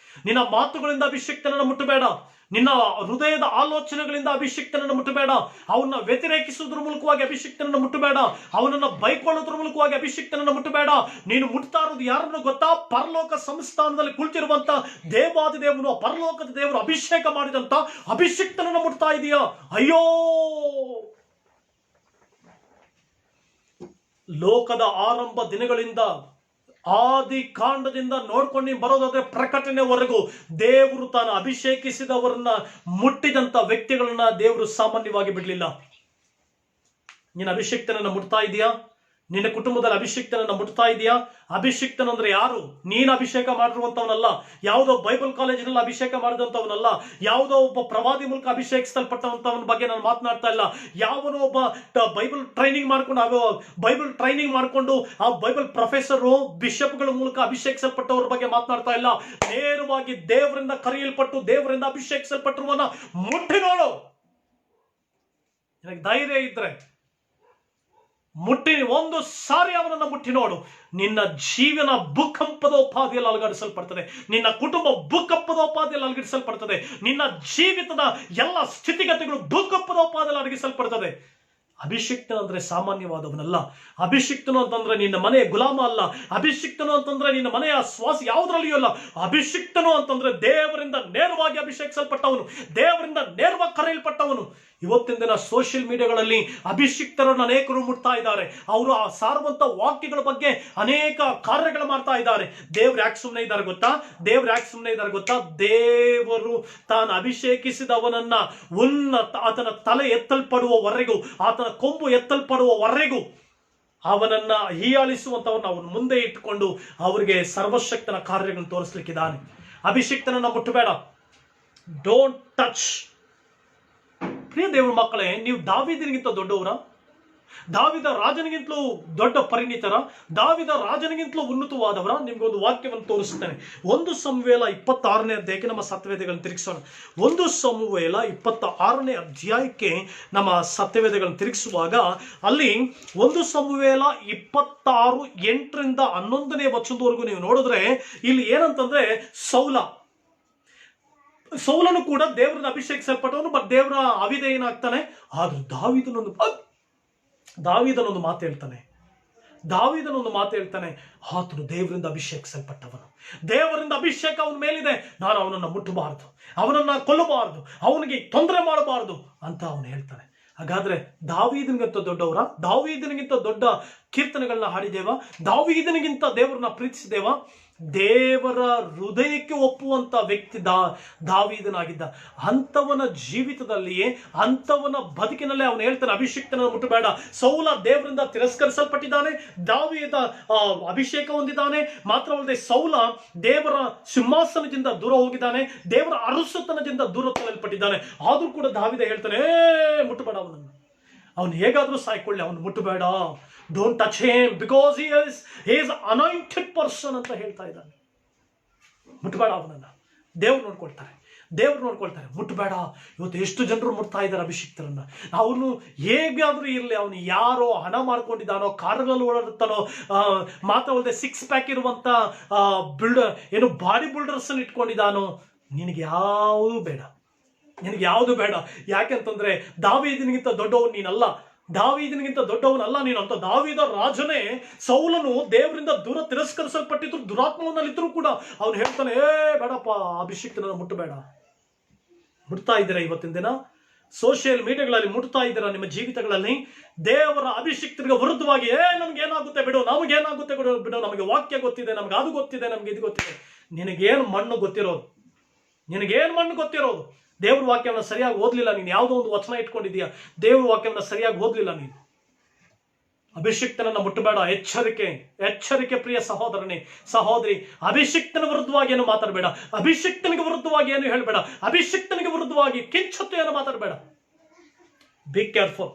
ನಿನ್ನ ಮಾತುಗಳಿಂದ ಅಭಿಷಿಕ್ತನನ್ನ ಮುಟ್ಟಬೇಡ. ನಿನ್ನ ಹೃದಯದ ಆಲೋಚನೆಗಳಿಂದ ಅಭಿಷಿಕ್ತನನ್ನು ಮುಟ್ಟಬೇಡ. ಅವನ್ನ ವ್ಯತಿರೇಕಿಸುವುದರ ಮೂಲಕವಾಗಿ ಅಭಿಷಿಕ್ತನನ್ನು ಮುಟ್ಟಬೇಡ. ಅವನನ್ನ ಬೈಕೊಳ್ಳೋದ್ರ ಮೂಲಕವಾಗಿ ಅಭಿಷಿಕ್ತನನ್ನು ಮುಟ್ಟಬೇಡ. ನೀನು ಮುಟ್ತಾ ಇರೋದು ಯಾರನ್ನು ಗೊತ್ತಾ? ಪರಲೋಕ ಸಂಸ್ಥಾನದಲ್ಲಿ ಕುಳಿತಿರುವಂತ ದೇವಾದಿ ದೇವನು, ಪರಲೋಕದ ದೇವರು ಅಭಿಷೇಕ ಮಾಡಿದಂತ ಅಭಿಷಿಕ್ತನನ್ನು ಮುಟ್ತಾ ಇದೀಯಾ? ಅಯ್ಯೋ, ಲೋಕದ ಆರಂಭ ದಿನಗಳಿಂದ, ಆದಿ ಕಾಂಡದಿಂದ ನೋಡ್ಕೊಂಡು ಬರೋದಾದ್ರೆ ಪ್ರಕಟಣೆವರೆಗೂ ದೇವರು ತಾನು ಅಭಿಷೇಕಿಸಿದವರನ್ನ ಮುಟ್ಟಿದಂತ ವ್ಯಕ್ತಿಗಳನ್ನ ದೇವರು ಸಾಮಾನ್ಯವಾಗಿ ಬಿಡ್ಲಿಲ್ಲ. ನೀನು ಅಭಿಷೇಕ್ತನನ್ನ ಮುಟ್ತಾ ಇದೀಯಾ? ನಿನ್ನ ಕುಟುಂಬದಲ್ಲಿ ಅಭಿಷೇಕ್ತನನ್ನ ಮುಟ್ತಾ ಇದೆಯಾ? ಅಭಿಷೇಕ್ತನ ಅಂದ್ರೆ ಯಾರು? ನೀನು ಅಭಿಷೇಕ ಮಾಡಿರುವಂತವನಲ್ಲ. ಯಾವುದೋ ಬೈಬಲ್ ಕಾಲೇಜಿನಲ್ಲಿ ಅಭಿಷೇಕ ಮಾಡಿದಂತವನಲ್ಲ. ಯಾವುದೋ ಒಬ್ಬ ಪ್ರವಾದಿ ಮೂಲಕ ಅಭಿಷೇಕಿಸಲ್ಪಟ್ಟಂತವನ ಬಗ್ಗೆ ನಾನು ಮಾತನಾಡ್ತಾ ಇಲ್ಲ. ಯಾವನೋ ಒಬ್ಬ ಬೈಬಲ್ ಟ್ರೈನಿಂಗ್ ಮಾಡಿಕೊಂಡು ಆ ಬೈಬಲ್ ಪ್ರೊಫೆಸರು, ಬಿಷಪ್ಗಳ ಮೂಲಕ ಅಭಿಷೇಕಿಸಲ್ಪಟ್ಟವ್ರ ಬಗ್ಗೆ ಮಾತನಾಡ್ತಾ ಇಲ್ಲ. ನೇರವಾಗಿ ದೇವರಿಂದ ಕರೆಯಲ್ಪಟ್ಟು ದೇವರಿಂದ ಅಭಿಷೇಕಿಸಲ್ಪಟ್ಟಿರುವನ ಮುಟ್ಟಿ ನೋಡು. ನಿನಗೆ ಧೈರ್ಯ ಇದ್ರೆ ಮುಟ್ಟಿ, ಒಂದು ಸಾರಿ ಅವನನ್ನ ಮುಟ್ಟಿ ನೋಡು. ನಿನ್ನ ಜೀವನ ಭೂಕಂಪದ ಉಪಾದಿಯಲ್ಲಿ ಅಲುಗಾಡಿಸಲ್ಪಡ್ತದೆ. ನಿನ್ನ ಕುಟುಂಬ ಭೂಕಂಪದ ಉಪಾದಿಯಲ್ಲಿ ಅಲುಗಿಸಲ್ಪಡ್ತದೆ. ನಿನ್ನ ಜೀವಿತದ ಎಲ್ಲ ಸ್ಥಿತಿಗತಿಗಳು ಭೂಕಂಪದ ಉಪಾದಿಯಲ್ಲಿ ಅಡಗಿಸಲ್ಪಡ್ತದೆ. ಅಭಿಷಿಕ್ತನು ಅಂದ್ರೆ ಸಾಮಾನ್ಯವಾದವನಲ್ಲ. ಅಭಿಷಿಕ್ತನು ಅಂತಂದ್ರೆ ನಿನ್ನ ಮನೆಯ ಗುಲಾಮ ಅಲ್ಲ. ಅಭಿಷಿಕ್ತನು ಅಂತಂದ್ರೆ ನಿನ್ನ ಮನೆಯ ಶ್ವಾಸ ಯಾವುದ್ರಲ್ಲಿಯೂ ಅಲ್ಲ. ಅಭಿಷಿಕ್ತನು ಅಂತಂದ್ರೆ ದೇವರಿಂದ ನೇರವಾಗಿ ಅಭಿಷೇಕಿಸಲ್ಪಟ್ಟವನು, ದೇವರಿಂದ ನೇರವಾಗಿ ಕರೆಯಲ್ಪಟ್ಟವನು. ಇವತ್ತಿನ ದಿನ ಸೋಷಿಯಲ್ ಮೀಡಿಯಾಗಳಲ್ಲಿ ಅಭಿಷಿಕ್ತರನ್ನು ಅನೇಕರು ಮುಟ್ತಾ ಇದ್ದಾರೆ. ಅವರು ಆ ಸಾರುವಂತ ವಾಕ್ಯಗಳ ಬಗ್ಗೆ ಅನೇಕ ಕಾರ್ಯಗಳು ಮಾಡ್ತಾ ಇದ್ದಾರೆ. ದೇವ್ರು ಯಾಕೆ ಸುಮ್ಮನೆ ಇದ್ದಾರೆ ಗೊತ್ತಾ? ದೇವರು ತಾನು ಅಭಿಷೇಕಿಸಿದವನನ್ನ ಆತನ ತಲೆ ಎತ್ತಲ್ಪಡುವವರೆಗೂ, ಆತನ ಕೊಂಬು ಎತ್ತಲ್ಪಡುವವರೆಗೂ ಅವನನ್ನ ಹೀಯಾಳಿಸುವಂತವನ್ನ ಅವನ ಮುಂದೆ ಇಟ್ಟುಕೊಂಡು ಅವರಿಗೆ ಸರ್ವಶಕ್ತನ ಕಾರ್ಯಗಳನ್ನು ತೋರಿಸ್ಲಿಕ್ಕಿದ್ದಾನೆ. ಅಭಿಷೇಕ್ತನನ್ನ ಮುಟ್ಟಬೇಡ. Don't touch. ಪ್ರಿಯ ದೇವರ ಮಕ್ಕಳೇ, ನೀವು ದಾವೀದನಿಗಿಂತ ದೊಡ್ಡವರ? ದಾವಿದ ರಾಜನಿಗಿಂತಲೂ ದೊಡ್ಡ ಪರಿಣಿತರ, ದಾವಿದ ರಾಜನಿಗಿಂತಲೂ ಉನ್ನತವಾದವರ? ನಿಮ್ಗೊಂದು ವಾಕ್ಯವನ್ನು ತೋರಿಸ್ತೇನೆ. 1 ಸಮುವೇಲ 26ನೇ ಅಧ್ಯಾಯಕ್ಕೆ ನಮ್ಮ ಸತ್ಯವೇದಗಳನ್ನು ತಿರುಗಿಸೋಣ. 1 ಸಮುವೇಲ 26ನೇ ಅಧ್ಯಾಯಕ್ಕೆ ನಮ್ಮ ಸತ್ಯವೇದಗಳನ್ನು ತಿರುಗಿಸುವಾಗ ಅಲ್ಲಿ 1 ಸಮುವೇಲ 26 8ರಿಂದ 11ನೇ ವಚನದವರೆಗೂ ನೀವು ನೋಡಿದ್ರೆ ಇಲ್ಲಿ ಏನಂತಂದ್ರೆ ಸೌಲನು ಕೂಡ ದೇವರನ್ನ ಅಭಿಷೇಕಿಸಲ್ಪಟ್ಟವನು, ಬಟ್ ದೇವರ ಅವಿಧೇಯನಾಗ್ತಾನೆ. ಆದ್ರೂ ದಾವೀದನೊಂದು ಮಾತು ಹೇಳ್ತಾನೆ, ಆತನು ದೇವರಿಂದ ಅಭಿಷೇಕಿಸಲ್ಪಟ್ಟವನು, ದೇವರಿಂದ ಅಭಿಷೇಕ ಅವನ ಮೇಲಿದೆ, ನಾನು ಅವನನ್ನು ಮುಟ್ಟಬಾರದು, ಅವನನ್ನ ಕೊಲ್ಲಬಾರದು, ಅವನಿಗೆ ತೊಂದರೆ ಮಾಡಬಾರದು ಅಂತ ಅವನು ಹೇಳ್ತಾನೆ. ಹಾಗಾದ್ರೆ ದಾವೀದನಿಗಿಂತ ದೊಡ್ಡವರ? ದಾವೀದನಿಗಿಂತ ದೊಡ್ಡ ಕೀರ್ತನೆಗಳನ್ನ ಹಾಡಿದೇವ? ದಾವೀದನಿಗಿಂತ ದೇವರನ್ನ ಪ್ರೀತಿಸಿದೇವ? ದೇವರ ಹೃದಯಕ್ಕೆ ಒಪ್ಪುವಂತ ವ್ಯಕ್ತಿ ದಾವೀದನಾಗಿದ್ದ. ಅಂಥವನ ಜೀವಿತದಲ್ಲಿಯೇ, ಅಂಥವನ ಬದುಕಿನಲ್ಲೇ ಅವನು ಹೇಳ್ತಾನೆ, ಅಭಿಷೇಕ್ತನ ಮುಟ್ಟಬೇಡ. ಸೌಲ ದೇವರಿಂದ ತಿರಸ್ಕರಿಸಲ್ಪಟ್ಟಿದ್ದಾನೆ, ದಾವೀದ ಅಭಿಷೇಕ ಹೊಂದಿದ್ದಾನೆ. ಮಾತ್ರವಲ್ಲದೆ ಸೌಲ ದೇವರ ಸಿಂಹಾಸನದಿಂದ ದೂರ ಹೋಗಿದ್ದಾನೆ, ದೇವರ ಅರಸುತನದಿಂದ ದೂರ ತಳ್ಳಲ್ಪಟ್ಟಿದ್ದಾನೆ. ಆದ್ರೂ ಕೂಡ ದಾವೀದ ಹೇಳ್ತಾನೆ, ಮುಟ್ಟಬೇಡ ಅವನನ್ನು, ಅವನು ಹೇಗಾದ್ರೂ ಸಾಯ್ಕೊಳ್ಳಿ, ಅವನು ಮುಟ್ಟಬೇಡ. Don't touch him because he is anointed person ಅಂತ ಹೇಳ್ತಾ ಇದ್ದಾನೆ. ಮುಟ್ಟಬೇಡ ಅವನನ್ನ, ದೇವ್ರು ನೋಡ್ಕೊಳ್ತಾರೆ, ಮುಟ್ಟಬೇಡ. ಇವತ್ತು ಎಷ್ಟು ಜನರು ಮುಟ್ತಾ ಇದ್ದಾರೆ ಅಭಿಷಿಕ್ತರನ್ನ. ಅವನು ಹೇಗಾದ್ರೂ ಇರಲಿ, ಅವನು ಯಾರೋ ಹಣ ಮಾಡ್ಕೊಂಡಿದ್ದಾನೋ, ಕಾರುಗಳಲ್ಲಿ ಓಡಾಡುತ್ತಾನೋ, ಮಾತ್ರವಲ್ಲದೆ 6 ಪ್ಯಾಕ್ ಇರುವಂತ ಬಾಡಿ ಬಿಲ್ಡರ್ಸ್ ಇಟ್ಕೊಂಡಿದ್ದಾನೋ, ನಿನಗೆ ಯಾವುದು ಬೇಡ. ಯಾಕೆಂತಂದ್ರೆ ದಾವೀದನಿಗಿಂತ ದೊಡ್ಡವನು ನೀನಲ್ಲ, ನೀನು ಅಂತ. ದಾವೀದ ರಾಜನೇ ಸೌಲನು ದೇವರಿಂದ ದೂರ ತಿರಸ್ಕರಿಸಲ್ಪಟ್ಟಿದ್ರು, ದುರಾತ್ಮನಲ್ಲಿದ್ರು ಕೂಡ ಅವನು ಹೇಳ್ತಾನೆ, ಬೇಡಪ್ಪ, ಅಭಿಷೇಕ್ತನನ್ನು ಮುಟ್ಟಬೇಡ. ಮುಟ್ತಾ ಇದ್ದೀರಾ ಇವತ್ತಿನ ದಿನ? ಸೋಷಿಯಲ್ ಮೀಡಿಯಾಗಳಲ್ಲಿ ಮುಟ್ತಾ ಇದ್ದೀರಾ ನಿಮ್ಮ ಜೀವಿತಗಳಲ್ಲಿ? ದೇವರ ಅಭಿಷೇಕ್ತರಿಗೆ ವಿರುದ್ಧವಾಗಿ ನಮ್ಗೇನಾಗುತ್ತೆ ಬಿಡು, ನಮಗೇನಾಗುತ್ತೆ ಬಿಡು, ನಮಗೆ ವಾಕ್ಯ ಗೊತ್ತಿದೆ, ನಮ್ಗೆ ಅದು ಗೊತ್ತಿದೆ, ನಮ್ಗೆ ಇದು ಗೊತ್ತಿದೆ. ನಿನಗೇನು ಮಣ್ಣು ಗೊತ್ತಿರೋದು? ದೇವ್ರ ವಾಕ್ಯವನ್ನು ಸರಿಯಾಗಿ ಓದಲಿಲ್ಲ ನೀನು. ಯಾವುದೋ ಒಂದು ವಚನ ಇಟ್ಕೊಂಡಿದೀಯಾ, ದೇವ್ರ ವಾಕ್ಯವನ್ನು ಸರಿಯಾಗಿ ಓದಲಿಲ್ಲ ನೀನು. ಅಭಿಷಿಕ್ತನನ್ನ ಮುಟ್ಟಬೇಡ. ಎಚ್ಚರಿಕೆ ಪ್ರಿಯ ಸಹೋದರನೇ, ಸಹೋದರಿ. ಅಭಿಷಿಕ್ತನ ವಿರುದ್ಧವಾಗಿ ಏನು ಮಾತಾಡಬೇಡ, ಅಭಿಷಿಕ್ತನಿಗೆ ವಿರುದ್ಧವಾಗಿ ಏನು ಹೇಳಬೇಡ, ಅಭಿಷಿಕ್ತನಿಗೆ ವಿರುದ್ಧವಾಗಿ ಕಿಂಚತ್ತು ಏನು ಮಾತಾಡಬೇಡ. Be careful.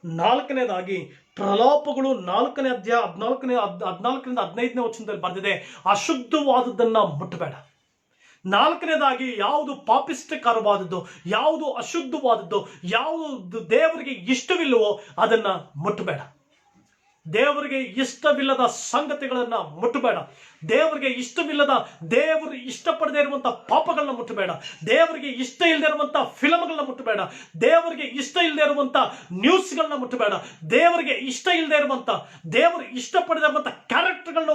4ನೇದಾಗಿ ಪ್ರಲಾಪಗಳು 4ನೇ ಅಧ್ಯಾಯ 14ರಿಂದ 15ನೇ ವಚನದಲ್ಲಿ ಬರೆದಿದೆ, ಅಶುದ್ಧವಾದದ್ದನ್ನ ಮುಟ್ಟಬೇಡ. 4ನೇದಾಗಿ ಯಾವುದು ಪಾಪಿಷ್ಟಕರವಾದದ್ದು, ಯಾವುದು ಅಶುದ್ಧವಾದದ್ದು, ಯಾವುದು ದೇವರಿಗೆ ಇಷ್ಟವಿಲ್ಲವೋ ಅದನ್ನ ಮುಟ್ಟಬೇಡ. ದೇವರಿಗೆ ಇಷ್ಟವಿಲ್ಲದ ಸಂಗತಿಗಳನ್ನ ಮುಟ್ಟಬೇಡ. ದೇವರಿಗೆ ಇಷ್ಟವಿಲ್ಲದ, ದೇವರು ಇಷ್ಟಪಡದೇ ಇರುವಂತ ಪಾಪಗಳನ್ನ ಮುಟ್ಟಬೇಡ. ದೇವರಿಗೆ ಇಷ್ಟ ಇಲ್ಲದೆ ಇರುವಂತ ಫಿಲಮ್ಗಳನ್ನ ಮುಟ್ಟಬೇಡ. ದೇವರಿಗೆ ಇಷ್ಟ ಇಲ್ಲದೆ ಇರುವಂತ ನ್ಯೂಸ್ಗಳನ್ನ ಮುಟ್ಟಬೇಡ. ದೇವರಿಗೆ ಇಷ್ಟ ಇಲ್ಲದೆ ಇರುವಂತ, ದೇವರು ಇಷ್ಟಪಡದೇ ಇರುವಂತ ಕ್ಯಾರೆಕ್ಟರ್ಗಳನ್ನ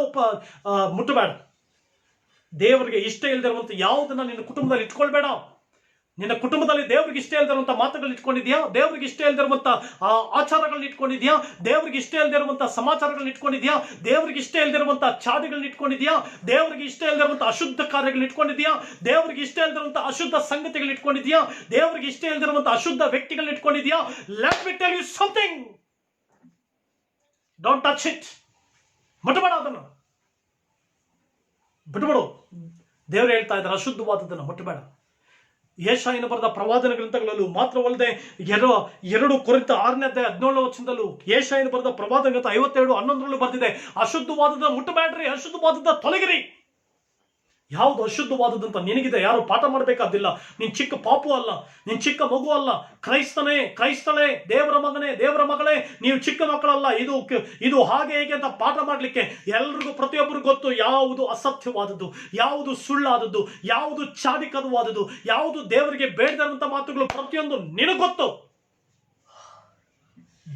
ಮುಟ್ಟಬೇಡ. ದೇವರಿಗೆ ಇಷ್ಟ ಇಲ್ಲದಿರುವಂತ ಯಾವುದನ್ನ ನಿನ್ನ ಕುಟುಂಬದಲ್ಲಿ ಇಟ್ಕೊಳ್ಬೇಡ. ನಿನ್ನ ಕುಟುಂಬದಲ್ಲಿ ದೇವರಿಗೆ ಇಷ್ಟ ಇಲ್ಲದಿರುವಂತ ಮಾತುಗಳು ಇಟ್ಕೊಂಡಿದ್ಯಾ? ದೇವರಿಗೆ ಇಷ್ಟ ಇಲ್ಲದಿರುವಂತ ಆಚಾರಗಳನ್ನ ಇಟ್ಕೊಂಡಿದ್ಯಾ? ದೇವರಿಗೆ ಇಷ್ಟ ಇಲ್ಲದಿರುವಂತ ಸಮಾಚಾರಗಳನ್ನ ಇಟ್ಕೊಂಡಿದ್ಯಾ? ದೇವರಿಗೆ ಇಷ್ಟ ಇಲ್ಲದಿರುವಂತ ಚಾಡಿಗಳನ್ನ ಇಟ್ಕೊಂಡಿದ್ಯಾ? ದೇವರಿಗೆ ಇಷ್ಟ ಇಲ್ಲದಿರುವಂತ ಅಶುದ್ಧ ಕಾರ್ಯಗಳನ್ನ ಇಟ್ಕೊಂಡಿದ್ಯಾ? ದೇವರಿಗೆ ಇಷ್ಟ ಇಲ್ಲದಿರುವಂತ ಅಶುದ್ಧ ಸಂಗತಿಗಳನ್ನ ಇಟ್ಕೊಂಡಿದ್ಯಾ? ದೇವರಿಗೆ ಇಷ್ಟ ಇಲ್ಲದಿರುವಂತ ಅಶುದ್ಧ ವ್ಯಕ್ತಿಗಳನ್ನ ಇಟ್ಕೊಂಡಿದ್ಯಾ? Let me tell you something, don't touch it. ಮುಟ್ಟಬೇಡ, ಅದನ್ನು ಬಿಟ್ಬಿಡು. ದೇವರು ಹೇಳ್ತಾ ಇದ್ದಾರೆ, ಅಶುದ್ಧವಾದದ್ದನ್ನು ಮುಟ್ಟಬೇಡ. ಯೆಶಾಯನ ಬರೆದ ಪ್ರವಾದನ ಗ್ರಂಥಗಳಲ್ಲೂ ಮಾತ್ರವಲ್ಲದೆ 2 ಕೊರಿಂಥ 6ನೇ ಅಧ್ಯಾಯ 17ನೇ ವಚನದಲ್ಲೂ ಯೆಶಾಯನ ಬರೆದ ಪ್ರವಾದನ ಗ್ರಂಥ 57:11 ಬರೆದಿದೆ, ಅಶುದ್ಧವಾದದ್ದನ್ನು ಮುಟ್ಟಬೇಡ್ರಿ, ಅಶುದ್ಧವಾದದ್ದನ್ನು ತೊಲಗಿರಿ. ಯಾವುದು ಅಶುದ್ಧವಾದದಂತ ನಿನಗಿದೆ, ಯಾರು ಪಾಠ ಮಾಡಬೇಕಾದಿಲ್ಲ. ನೀನ್ ಚಿಕ್ಕ ಪಾಪು ಅಲ್ಲ, ನೀನ್ ಚಿಕ್ಕ ಮಗು ಅಲ್ಲ. ಕ್ರೈಸ್ತಳೇ, ದೇವರ ಮಗನೇ, ದೇವರ ಮಗಳೇ, ನೀವು ಚಿಕ್ಕ ಮಕ್ಕಳಲ್ಲ. ಇದು ಹಾಗೆ ಹೇಗೆ ಅಂತ ಪಾಠ ಮಾಡ್ಲಿಕ್ಕೆ ಎಲ್ರಿಗೂ, ಪ್ರತಿಯೊಬ್ಬರಿಗೂ ಗೊತ್ತು ಯಾವುದು ಅಸತ್ಯವಾದದ್ದು, ಯಾವುದು ಸುಳ್ಳಾದದ್ದು, ಯಾವುದು ಚಾಡಿಕರವಾದದ್ದು, ಯಾವುದು ದೇವರಿಗೆ ಬೇಡದಿರುವಂತ ಮಾತುಗಳು, ಪ್ರತಿಯೊಂದು ನಿನಗೆ ಗೊತ್ತು.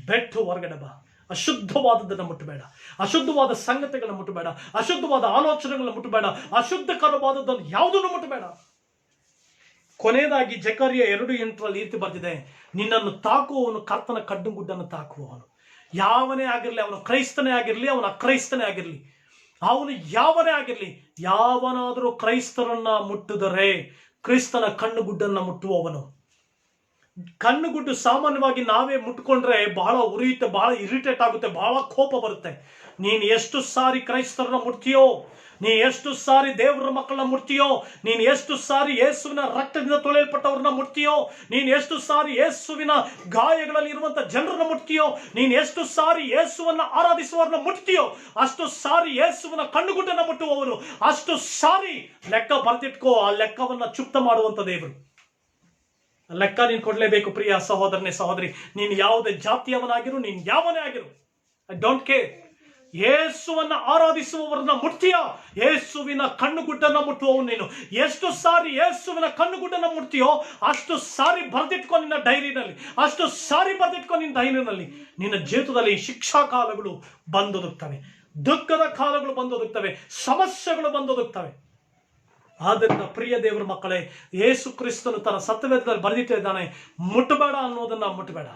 ಬೆಟ್ಟು ಹೊರಗಡೆ ಬಾ. ಅಶುದ್ಧವಾದದ್ದನ್ನು ಮುಟ್ಟಬೇಡ, ಅಶುದ್ಧವಾದ ಸಂಗತಿಗಳನ್ನ ಮುಟ್ಟಬೇಡ, ಅಶುದ್ಧವಾದ ಆಲೋಚನೆಗಳನ್ನ ಮುಟ್ಟಬೇಡ, ಅಶುದ್ಧಕರವಾದದ್ದನ್ನು ಯಾವುದನ್ನು ಮುಟ್ಟಬೇಡ. ಕೊನೆಯದಾಗಿ ಜಕರ್ಯ 2:8 ಈ ರೀತಿ ಬರ್ತಿದೆ, ನಿನ್ನನ್ನು ತಾಕುವವನು ಕರ್ತನ ಕಡ್ಡುಗುಡ್ಡನ್ನು ತಾಕುವವನು. ಯಾವನೇ ಆಗಿರಲಿ, ಅವನು ಕ್ರೈಸ್ತನೇ ಆಗಿರಲಿ, ಅವನು ಅಕ್ರೈಸ್ತನೇ ಆಗಿರಲಿ, ಅವನು ಯಾವನೇ ಆಗಿರಲಿ, ಯಾವನಾದರೂ ಕ್ರೈಸ್ತರನ್ನ ಮುಟ್ಟಿದರೆ ಕ್ರಿಸ್ತನ ಕಣ್ಣುಗುಡ್ಡನ್ನ ಮುಟ್ಟುವವನು. ಕಣ್ಣುಗುಡ್ಡು ಸಾಮಾನ್ಯವಾಗಿ ನಾವೇ ಮುಟ್ಕೊಂಡ್ರೆ ಬಹಳ ಉರಿಯುತ್ತೆ, ಬಹಳ ಇರಿಟೇಟ್ ಆಗುತ್ತೆ, ಬಹಳ ಕೋಪ ಬರುತ್ತೆ. ನೀನು ಎಷ್ಟು ಸಾರಿ ಕ್ರೈಸ್ತರನ್ನ ಮುಟ್ತೀಯೋ, ನೀ ಎಷ್ಟು ಸಾರಿ ದೇವರ ಮಕ್ಕಳನ್ನ ಮುಟ್ತೀಯೋ, ನೀನು ಎಷ್ಟು ಸಾರಿ ಯೇಸುವಿನ ರಕ್ತದಿಂದ ತೊಳೆಯಲ್ಪಟ್ಟವ್ರನ್ನ ಮುಟ್ತೀಯೋ, ನೀನು ಎಷ್ಟು ಸಾರಿ ಯೇಸುವಿನ ಗಾಯಗಳಲ್ಲಿ ಇರುವಂತ ಜನರನ್ನ ಮುಟ್ತೀಯೋ, ನೀನು ಎಷ್ಟು ಸಾರಿ ಯೇಸುವನ್ನ ಆರಾಧಿಸುವವರನ್ನ ಮುಟ್ತೀಯೋ, ಅಷ್ಟು ಸಾರಿ ಯೇಸುವಿನ ಕಣ್ಣುಗುಡ್ಡನ್ನ ಮುಟ್ಟುವವರು, ಅಷ್ಟು ಸಾರಿ ಲೆಕ್ಕ ಬರ್ತಿಟ್ಕೋ. ಆ ಲೆಕ್ಕವನ್ನ ಚುಕ್ತ ಮಾಡುವಂತ ದೇವರು ಲೆಕ್ಕ ನೀನು ಕೊಡ್ಲೇಬೇಕು. ಪ್ರಿಯ ಸಹೋದರನೇ ಸಹೋದರಿ, ನೀನು ಯಾವುದೇ ಜಾತಿಯವನಾಗಿರು, ನೀನು ಯಾವನೇ ಆಗಿರು, ಐ ಡೋಂಟ್ ಕೇರ್. ಯೇಸುವನ್ನ ಆರಾಧಿಸುವವರನ್ನ ಮುಟ್ತೀಯ, ಯೇಸುವಿನ ಕಣ್ಣುಗುಡ್ಡನ್ನ ಮುಟ್ಟುವವನು ನೀನು. ಎಷ್ಟು ಸಾರಿ ಯೇಸುವಿನ ಕಣ್ಣುಗುಡ್ಡನ್ನ ಮುಟ್ತೀಯೋ ಅಷ್ಟು ಸಾರಿ ಬರ್ದಿಟ್ಕೊ ನಿನ್ನ ಡೈರಿನಲ್ಲಿ, ಅಷ್ಟು ಸಾರಿ ಬರ್ದಿಟ್ಕೊ ನಿನ್ನ ಡೈರಿನಲ್ಲಿ. ನಿನ್ನ ಜೀವಿತದಲ್ಲಿ ಶಿಕ್ಷಾ ಕಾಲಗಳು ಬಂದೊದಗ್ತವೆ, ದುಃಖದ ಕಾಲಗಳು ಬಂದೊದಗ್ತವೆ, ಸಮಸ್ಯೆಗಳು ಬಂದೊದಗ್ತವೆ. ಆದ್ದರಿಂದ ಪ್ರಿಯ ದೇವರ ಮಕ್ಕಳೇ, ಯೇಸು ಕ್ರಿಸ್ತನು ತನ್ನ ಸತ್ಯವೇದದಲ್ಲಿ ಬರೆದಿಟ್ಟಿದ್ದಾನೆ, ಮುಟ್ಟಬೇಡ ಅನ್ನೋದನ್ನ ಮುಟ್ಟಬೇಡ.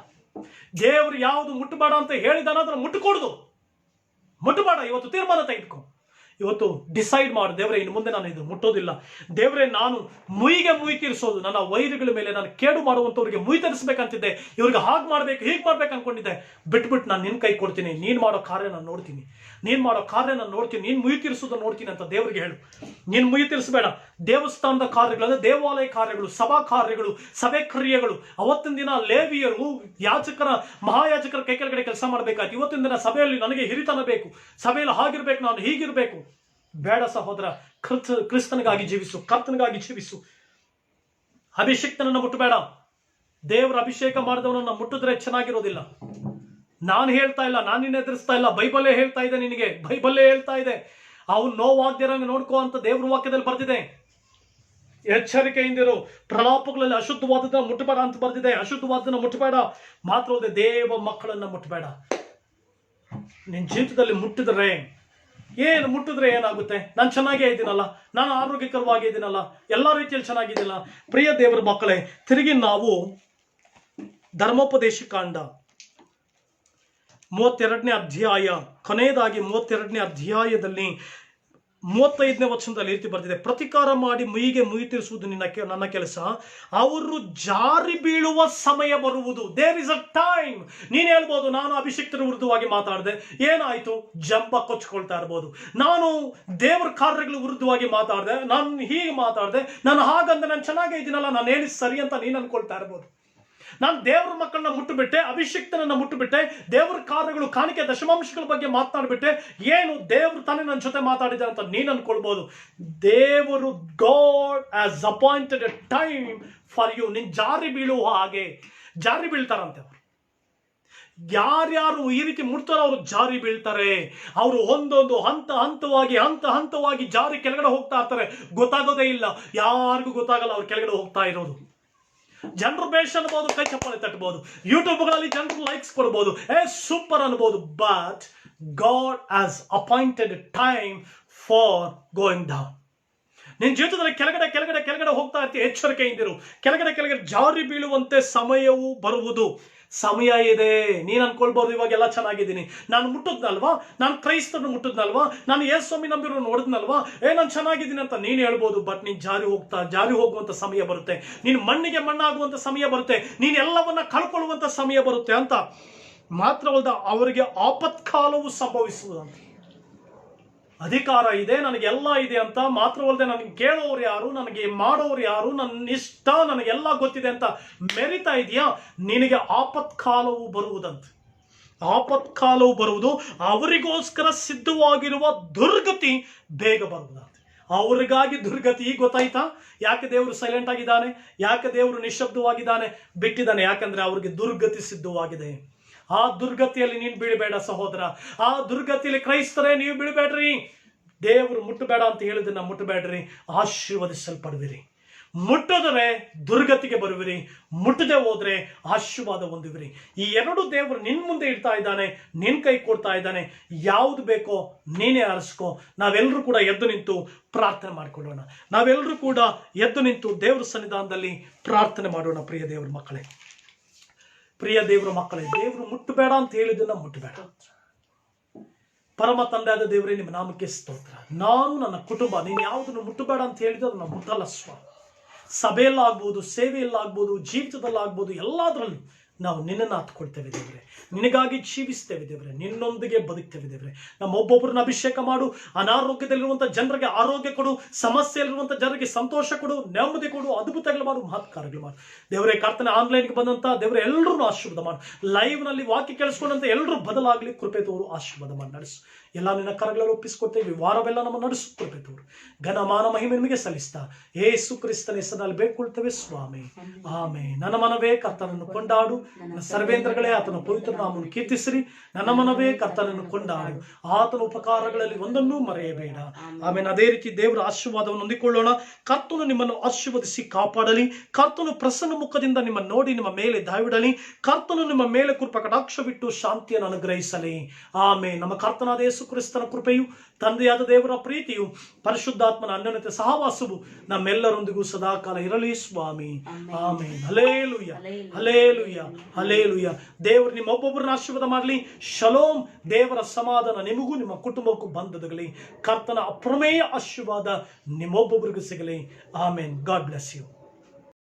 ದೇವರು ಯಾವುದು ಮುಟ್ಟಬೇಡ ಅಂತ ಹೇಳಿದಾನ ಅದನ್ನ ಮುಟ್ಟಕೊಡುದು, ಮುಟ್ಟಬೇಡ. ಇವತ್ತು ತೀರ್ಮಾನ ತೆಗೆದುಕೊ, ಇವತ್ತು ಡಿಸೈಡ್ ಮಾಡು, ದೇವರೇ ಇನ್ನು ಮುಂದೆ ನಾನು ಇದು ಮುಟ್ಟೋದಿಲ್ಲ. ದೇವರೇ, ನಾನು ಮುಯಿಗೆ ಮುಯಿ ತೀರಿಸೋದು, ನನ್ನ ವೈರಿಗಳ ಮೇಲೆ ನಾನು ಕೇಡು ಮಾಡುವಂಥವ್ರಿಗೆ ಮುಯಿ ತೀರಿಸ್ಬೇಕಂತಿದ್ದೆ, ಇವ್ರಿಗೆ ಹಾಗೆ ಮಾಡ್ಬೇಕು ಹೀಗೆ ಮಾಡ್ಬೇಕು ಅನ್ಕೊಂಡಿದ್ದೆ, ಬಿಟ್ಬಿಟ್ಟು ನಾನು ನಿನ್ನ ಕೈ ಕೊಡ್ತೀನಿ, ನೀನು ಮಾಡೋ ಕಾರ್ಯ ನಾನು ನೋಡ್ತೀನಿ, ನೀನು ಮಾಡೋ ಕಾರ್ಯ ನಾನು ನೋಡ್ತೀನಿ, ನೀನು ಮುಯಿ ತೀರಿಸೋದನ್ನು ನೋಡ್ತೀನಿ ಅಂತ ದೇವರಿಗೆ ಹೇಳು. ನೀನು ಮುಯಿ ತೀರಿಸಬೇಡ. ದೇವಸ್ಥಾನದ ಕಾರ್ಯಗಳು ಅಂದರೆ ದೇವಾಲಯ ಕಾರ್ಯಗಳು, ಸಭಾ ಕಾರ್ಯಗಳು, ಸಭೆ ಕ್ರಿಯೆಗಳು. ಅವತ್ತಿನ ದಿನ ಲೇವಿಯರು ಯಾಜಕರ ಮಹಾಯಾಜಕರ ಕೈ ಕೆಳಗಡೆ ಕೆಲಸ ಮಾಡಬೇಕಾಯ್ತು. ಇವತ್ತಿನ ದಿನ ಸಭೆಯಲ್ಲಿ ನನಗೆ ಹಿರಿತನ ಬೇಕು, ಸಭೆಯಲ್ಲಿ ಹಾಗಿರ್ಬೇಕು, ನಾನು ಹೀಗಿರ್ಬೇಕು. ಬೇಡ ಸಹೋದರ, ಕ್ರಿಸ್ತನಿಗಾಗಿ ಜೀವಿಸು, ಕರ್ತನಿಗಾಗಿ ಜೀವಿಸು. ಅಭಿಷೇಕ್ತನನ್ನು ಮುಟ್ಟಬೇಡ. ದೇವರ ಅಭಿಷೇಕ ಮಾಡಿದವನನ್ನ ಮುಟ್ಟಿದ್ರೆ ಚೆನ್ನಾಗಿರೋದಿಲ್ಲ. ನಾನು ಹೇಳ್ತಾ ಇಲ್ಲ, ನಾನು ನಿನ್ನ ಎದುರಿಸ್ತಾ ಇಲ್ಲ, ಬೈಬಲೇ ಹೇಳ್ತಾ ಇದೆ ನಿನಗೆ, ಬೈಬಲೇ ಹೇಳ್ತಾ ಇದೆ. ಅವನು ನೋವಾಗ್ದಿರಂಗೆ ನೋಡ್ಕೋ ಅಂತ ದೇವ್ರ ವಾಕ್ಯದಲ್ಲಿ ಬರ್ದಿದೆ. ಎಚ್ಚರಿಕೆಯಿಂದಿರು. ಪ್ರಲಾಪಗಳಲ್ಲಿ ಅಶುದ್ಧವಾದದನ್ನ ಮುಟ್ಟಬೇಡ ಅಂತ ಬರ್ದಿದೆ. ಅಶುದ್ಧವಾದನ್ನ ಮುಟ್ಟಬೇಡ. ಮಾತ್ರ ಹೋದೆ ದೇವ ಮಕ್ಕಳನ್ನ ಮುಟ್ಟಬೇಡ. ನಿನ್ನ ಜೀವಿತದಲ್ಲಿ ಮುಟ್ಟಿದ್ರೆ ಏನು, ಮುಟ್ಟಿದ್ರೆ ಏನಾಗುತ್ತೆ? ನಾನು ಚೆನ್ನಾಗೇ ಇದ್ದೀನಲ್ಲ, ನಾನು ಆರೋಗ್ಯಕರವಾಗಿ ಇದ್ದೀನಲ್ಲ, ಎಲ್ಲ ರೀತಿಯಲ್ಲಿ ಚೆನ್ನಾಗಿದ್ದೀನಲ್ಲ. ಪ್ರಿಯ ದೇವರ ಮಕ್ಕಳೇ, ತಿರುಗಿ ನಾವು ಧರ್ಮೋಪದೇಶ ಕಾಂಡ 32ನೇ ಅಧ್ಯಾಯ, ಕೊನೆಯದಾಗಿ 32ನೇ ಅಧ್ಯಾಯದಲ್ಲಿ 35ನೇ ವಚನದಲ್ಲಿ ರೀತಿ ಬರ್ತಿದೆ, ಪ್ರತಿಕಾರ ಮಾಡಿ ಮುಯಿಗೆ ಮುಯಿ ತೀರಿಸುವುದು ನನ್ನ ಕೆಲಸ, ಅವರು ಜಾರಿ ಬೀಳುವ ಸಮಯ ಬರುವುದು. There is a time. ನೀನು ಹೇಳ್ಬೋದು, ನಾನು ಅಭಿಷಿಕ್ತರ ವಿರುದ್ಧವಾಗಿ ಮಾತಾಡಿದೆ, ಏನಾಯ್ತು? ಜಂಬ ಕೊಚ್ಕೊಳ್ತಾ ಇರ್ಬೋದು. ನಾನು ದೇವರ ಕಾರ್ಯಗಳ ವಿರುದ್ಧವಾಗಿ ಮಾತಾಡಿದೆ, ನಾನು ಹೀಗೆ ಮಾತಾಡಿದೆ, ನಾನು ಹಾಗಂದ್ರೆ ನಾನು ಚೆನ್ನಾಗೇ ಇದ್ದೀನಲ್ಲ, ನಾನು ಹೇಳಿ ಸರಿ ಅಂತ ನೀನು ಅನ್ಕೊಳ್ತಾ ಇರ್ಬೋದು. ನಾನು ದೇವರ ಮಕ್ಕಳನ್ನ ಮುಟ್ಟುಬಿಟ್ಟೆ, ಅಭಿಷಿಕ್ತನನ್ನ ಮುಟ್ಟುಬಿಟ್ಟೆ, ದೇವರ ಕಾರ್ಯಗಳು, ಕಾಣಿಕೆ, ದಶಮಾಂಶಗಳ ಬಗ್ಗೆ ಮಾತನಾಡ್ಬಿಟ್ಟೆ, ಏನು ದೇವರು ತಾನೇ ನನ್ನ ಜೊತೆ ಮಾತಾಡಿದ್ದಾರೆ ಅಂತ ನೀನು ಅನ್ಕೊಳ್ಬಹುದು. ದೇವರು, God has appointed a time for you. ನೀನು ಜಾರಿ ಬೀಳುವ ಹಾಗೆ ಜಾರಿ ಬೀಳ್ತಾರಂತೆ ಅವರು. ಯಾರ್ಯಾರು ಈ ರೀತಿ ಮುಟ್ತಾರೋ ಅವರು ಜಾರಿ ಬೀಳ್ತಾರೆ. ಅವರು ಒಂದೊಂದು ಹಂತವಾಗಿ ಜಾರಿ ಕೆಳಗಡೆ ಹೋಗ್ತಾ ಇರ್ತಾರೆ, ಗೊತ್ತಾಗೋದೇ ಇಲ್ಲ, ಯಾರಿಗೂ ಗೊತ್ತಾಗಲ್ಲ ಅವ್ರು ಕೆಳಗಡೆ ಹೋಗ್ತಾ ಇರೋದು. ಜನರು ಬೇಷ್ ಅನ್ಬೋದು, ಕೈ ಚಪ್ಪಾಳೆ ತಟ್ಟಬಹುದು, ಯೂಟ್ಯೂಬ್ಗಳಲ್ಲಿ ಜನರು ಲೈಕ್ಸ್ ಕೊಡ್ಬೋದು, ಸೂಪರ್ ಅನ್ಬೋದು. But god has appointed time for going down. ನಿನ್ನ ಜೀವಿತದಲ್ಲಿ ಕೆಳಗಡೆ ಹೋಗ್ತಾ ಇರ್ತೀಯ, ಎಚ್ಚರಿಕೆಯಿಂದಿರು. ಕೆಳಗಡೆ ಜಾರಿ ಬೀಳುವಂತೆ ಸಮಯವು ಬರುವುದು. ಸಮಯ ಇದೆ. ನೀನು ಅನ್ಕೊಳ್ಬಹುದು, ಇವಾಗೆಲ್ಲ ಚೆನ್ನಾಗಿದ್ದೀನಿ, ನಾನು ಮುಟ್ಟದ್ನಲ್ವಾ, ನಾನು ಕ್ರೈಸ್ತರನ್ನು ಮುಟ್ಟದ್ನಲ್ವಾ, ನಾನು ಯೇಸುಸ್ವಾಮಿ ನಂಬಿರೋ ನೋಡಿದ್ನಲ್ವಾ, ನಾನು ಚೆನ್ನಾಗಿದ್ದೀನಿ ಅಂತ ನೀನು ಹೇಳ್ಬೋದು. ಬಟ್ ನೀನು ಜಾರಿ ಹೋಗುವಂತ ಸಮಯ ಬರುತ್ತೆ, ನೀನು ಮಣ್ಣಿಗೆ ಮಣ್ಣಾಗುವಂತ ಸಮಯ ಬರುತ್ತೆ, ನೀನು ಎಲ್ಲವನ್ನ ಕಳ್ಕೊಳ್ಳುವಂತ ಸಮಯ ಬರುತ್ತೆ ಅಂತ. ಮಾತ್ರವಲ್ಲ, ಅವರಿಗೆ ಆಪತ್ಕಾಲವು ಸಂಭವಿಸುವುದಂತ. ಅಧಿಕಾರ ಇದೆ, ನನಗೆಲ್ಲ ಇದೆ ಅಂತ. ಮಾತ್ರವಲ್ಲದೆ ನನಗೆ ಕೇಳೋರು ಯಾರು, ನನಗೆ ಮಾಡೋರು ಯಾರು, ನನ್ನ ಇಷ್ಟ, ನನಗೆಲ್ಲ ಗೊತ್ತಿದೆ ಅಂತ ಮೆರಿತಾ ಇದೆಯಾ, ನಿನಗೆ ಆಪತ್ಕಾಲವು ಬರುವುದಂತ. ಆಪತ್ಕಾಲವು ಬರುವುದು. ಅವರಿಗೋಸ್ಕರ ಸಿದ್ಧವಾಗಿರುವ ದುರ್ಗತಿ ಬೇಗ ಬರುವುದಂತ. ಅವ್ರಿಗಾಗಿ ದುರ್ಗತಿ. ಗೊತ್ತಾಯ್ತಾ? ಯಾಕೆ ದೇವರು ಸೈಲೆಂಟ್ ಆಗಿದ್ದಾನೆ? ಯಾಕೆ ದೇವರು ನಿಶಬ್ದವಾಗಿದ್ದಾನೆ, ಬಿಟ್ಟಿದ್ದಾನೆ? ಯಾಕಂದ್ರೆ ಅವ್ರಿಗೆ ದುರ್ಗತಿ ಸಿದ್ಧವಾಗಿದೆ. ಆ ದುರ್ಗತಿಯಲ್ಲಿ ನೀನು ಬೀಳಬೇಡ ಸಹೋದರ. ಆ ದುರ್ಗತಿಯಲ್ಲಿ ಕ್ರೈಸ್ತರೇ ನೀವು ಬೀಳಬೇಡ್ರಿ. ದೇವರು ಮುಟ್ಟಬೇಡ ಅಂತ ಹೇಳಿದನ್ನ ಮುಟ್ಟಬೇಡ್ರಿ, ಆಶೀರ್ವದಿಸಲ್ಪಡುವಿರಿ. ಮುಟ್ಟಿದ್ರೆ ದುರ್ಗತಿಗೆ ಬರುವಿರಿ, ಮುಟ್ಟದೆ ಹೋದ್ರೆ ಆಶೀರ್ವಾದ ಹೊಂದುವಿರಿ. ಈ ಎರಡು ದೇವರು ನಿನ್ ಮುಂದೆ ಇಡ್ತಾ ಇದ್ದಾನೆ, ನಿನ್ ಕೈ ಕೊಡ್ತಾ ಇದ್ದಾನೆ. ಯಾವುದು ಬೇಕೋ ನೀನೇ ಆರಿಸ್ಕೋ. ನಾವೆಲ್ಲರೂ ಕೂಡ ಎದ್ದು ನಿಂತು ಪ್ರಾರ್ಥನೆ ಮಾಡಿಕೊಳ್ಳೋಣ. ನಾವೆಲ್ಲರೂ ಕೂಡ ಎದ್ದು ನಿಂತು ದೇವರ ಸನ್ನಿಧಾನದಲ್ಲಿ ಪ್ರಾರ್ಥನೆ ಮಾಡೋಣ. ಪ್ರಿಯ ದೇವರ ಮಕ್ಕಳೇ, ದೇವರು ಮುಟ್ಟಬೇಡ ಅಂತ ಹೇಳಿದ್ದನ್ನ ಮುಟ್ಟಬೇಡ. ಪರಮ ತಂದೆಯಾದ ದೇವರೇ, ನಿಮ್ಮ ನಾಮಕ್ಕೆ ಸ್ತೋತ್ರ. ನಾನು, ನನ್ನ ಕುಟುಂಬ, ನೀನು ಯಾವುದನ್ನು ಮುಟ್ಟಬೇಡ ಅಂತ ಹೇಳಿದ್ರೆ ಅದನ್ನ ಮುಟ್ಟಲ್ಲ ಸ್ವಾಮಿ. ಸಭೆಯಲ್ಲಾಗ್ಬೋದು, ಸೇವೆಯಲ್ಲಾಗ್ಬೋದು, ಜೀವಿತದಲ್ಲಾಗ್ಬೋದು, ಎಲ್ಲದರಲ್ಲೂ ನಾವು ನಿನ್ನನ್ನು ಹತ್ಕೊಳ್ತೇವೆ ದೇವರೇ, ನಿನಗಾಗಿ ಜೀವಿಸ್ತೇವೆ ದೇವರೇ, ನಿನ್ನೊಂದಿಗೆ ಬದುಕ್ತೇವೆ ದೇವರೇ. ನಮ್ಮೊಬ್ಬೊಬ್ಬರನ್ನ ಅಭಿಷೇಕ ಮಾಡು. ಅನಾರೋಗ್ಯದಲ್ಲಿರುವಂಥ ಜನರಿಗೆ ಆರೋಗ್ಯ ಕೊಡು, ಸಮಸ್ಯೆಯಲ್ಲಿರುವಂಥ ಜನರಿಗೆ ಸಂತೋಷ ಕೊಡು, ನೆಮ್ಮದಿ ಕೊಡು, ಅದ್ಭುತಗಳು ಮಾಡು, ಮಹತ್ ಕಾರ್ಯಗಳು ಮಾಡು ದೇವರೇ. ಕರ್ತನೆ ಆನ್ಲೈನ್ಗೆ ಬಂದಂಥ ದೇವರೇ ಎಲ್ಲರೂ ಆಶೀರ್ವಾದ ಮಾಡು. ಲೈವ್ನಲ್ಲಿ ವಾಕ್ಯ ಕೇಳಿಸ್ಕೊಂಡಂತ ಎಲ್ಲರೂ ಬದಲಾಗಲಿ, ಕೃಪೆ ತೋರು, ಆಶೀರ್ವಾದ ಮಾಡಿ ನಡೆಸು. ಎಲ್ಲ ನಿನ್ನ ಕರಗಳಲ್ಲಿ ಒಪ್ಪಿಸ್ಕೊಡ್ತೇವೆ. ವಾರವೆಲ್ಲ ನಮ್ಮ ನಡೆಸು, ಕೃಪೆ ತೋರು. ಘನಮಾನ ಮಹಿಮೆ ನಿಮಗೆ ಸಲ್ಲಿಸ್ತಾ ಯೇಸು ಕ್ರಿಸ್ತನ ಹೆಸರಿನಲ್ಲಿ ಬೇಡ್ಕೊಳ್ತೇವೆ ಸ್ವಾಮಿ, ಆಮೇನ್. ನನ್ನ ಮನವೇ ಕರ್ತನನ್ನು ಕೊಂಡಾಡು, ನನ್ನ ಸರ್ವೇಂದ್ರಗಳೇ ಆತನ ಪವಿತ್ರ ನಾಮವನ್ನು ಕೀರ್ತಿಸಿರಿ. ನನ್ನ ಮನವೇ ಕರ್ತನನ್ನು ಕೊಂಡಾಡು, ಆತನ ಉಪಕಾರಗಳಲ್ಲಿ ಒಂದನ್ನೂ ಮರೆಯಬೇಡ. ಆಮೇಲೆ ಅದೇ ರೀತಿ ದೇವರ ಆಶೀರ್ವಾದವನ್ನು ಹೊಂದಿಕೊಳ್ಳೋಣ. ಕರ್ತನು ನಿಮ್ಮನ್ನು ಆಶೀರ್ವದಿಸಿ ಕಾಪಾಡಲಿ. ಕರ್ತನು ಪ್ರಸನ್ನ ಮುಖದಿಂದ ನಿಮ್ಮನ್ನು ನೋಡಿ ನಿಮ್ಮ ಮೇಲೆ ದಯವಿಡಲಿ. ಕರ್ತನು ನಿಮ್ಮ ಮೇಲೆ ಕೃಪಾ ಕಟಾಕ್ಷವಿಟ್ಟು ಶಾಂತಿಯನ್ನು ಅನುಗ್ರಹಿಸಲಿ. ಆಮೇಲೆ ನಮ್ಮ ಕರ್ತನಾದ ಯೇಸು ಕ್ರಿಸ್ತನ ಕೃಪೆಯು, ತಂದೆಯಾದ ದೇವರ ಪ್ರೀತಿಯು, ಪರಿಶುದ್ಧಾತ್ಮನ ಅನ್ಯೋನ್ಯತೆ ಸಹವಾಸವು ನಮ್ಮೆಲ್ಲರೊಂದಿಗೂ ಸದಾಕಾಲ ಇರಲಿ ಸ್ವಾಮಿ, ಆಮೇನ್. Hallelujah, hallelujah, hallelujah. ದೇವರು ನಿಮ್ಮ ಒಬ್ಬೊಬ್ಬರನ್ನ ಆಶೀರ್ವಾದ ಮಾಡಲಿ. ಶಲೋಮ್. ದೇವರ ಸಮಾಧಾನ ನಿಮಗೂ ನಿಮ್ಮ ಕುಟುಂಬಕ್ಕೂ ಬಂದದಗಲಿ. ಕರ್ತನ ಅಪ್ರಮೇಯ ಆಶೀರ್ವಾದ ನಿಮ್ಮೊಬ್ಬೊಬ್ಬರಿಗೂ ಸಿಗಲಿ. ಆಮೇನ್. God bless you.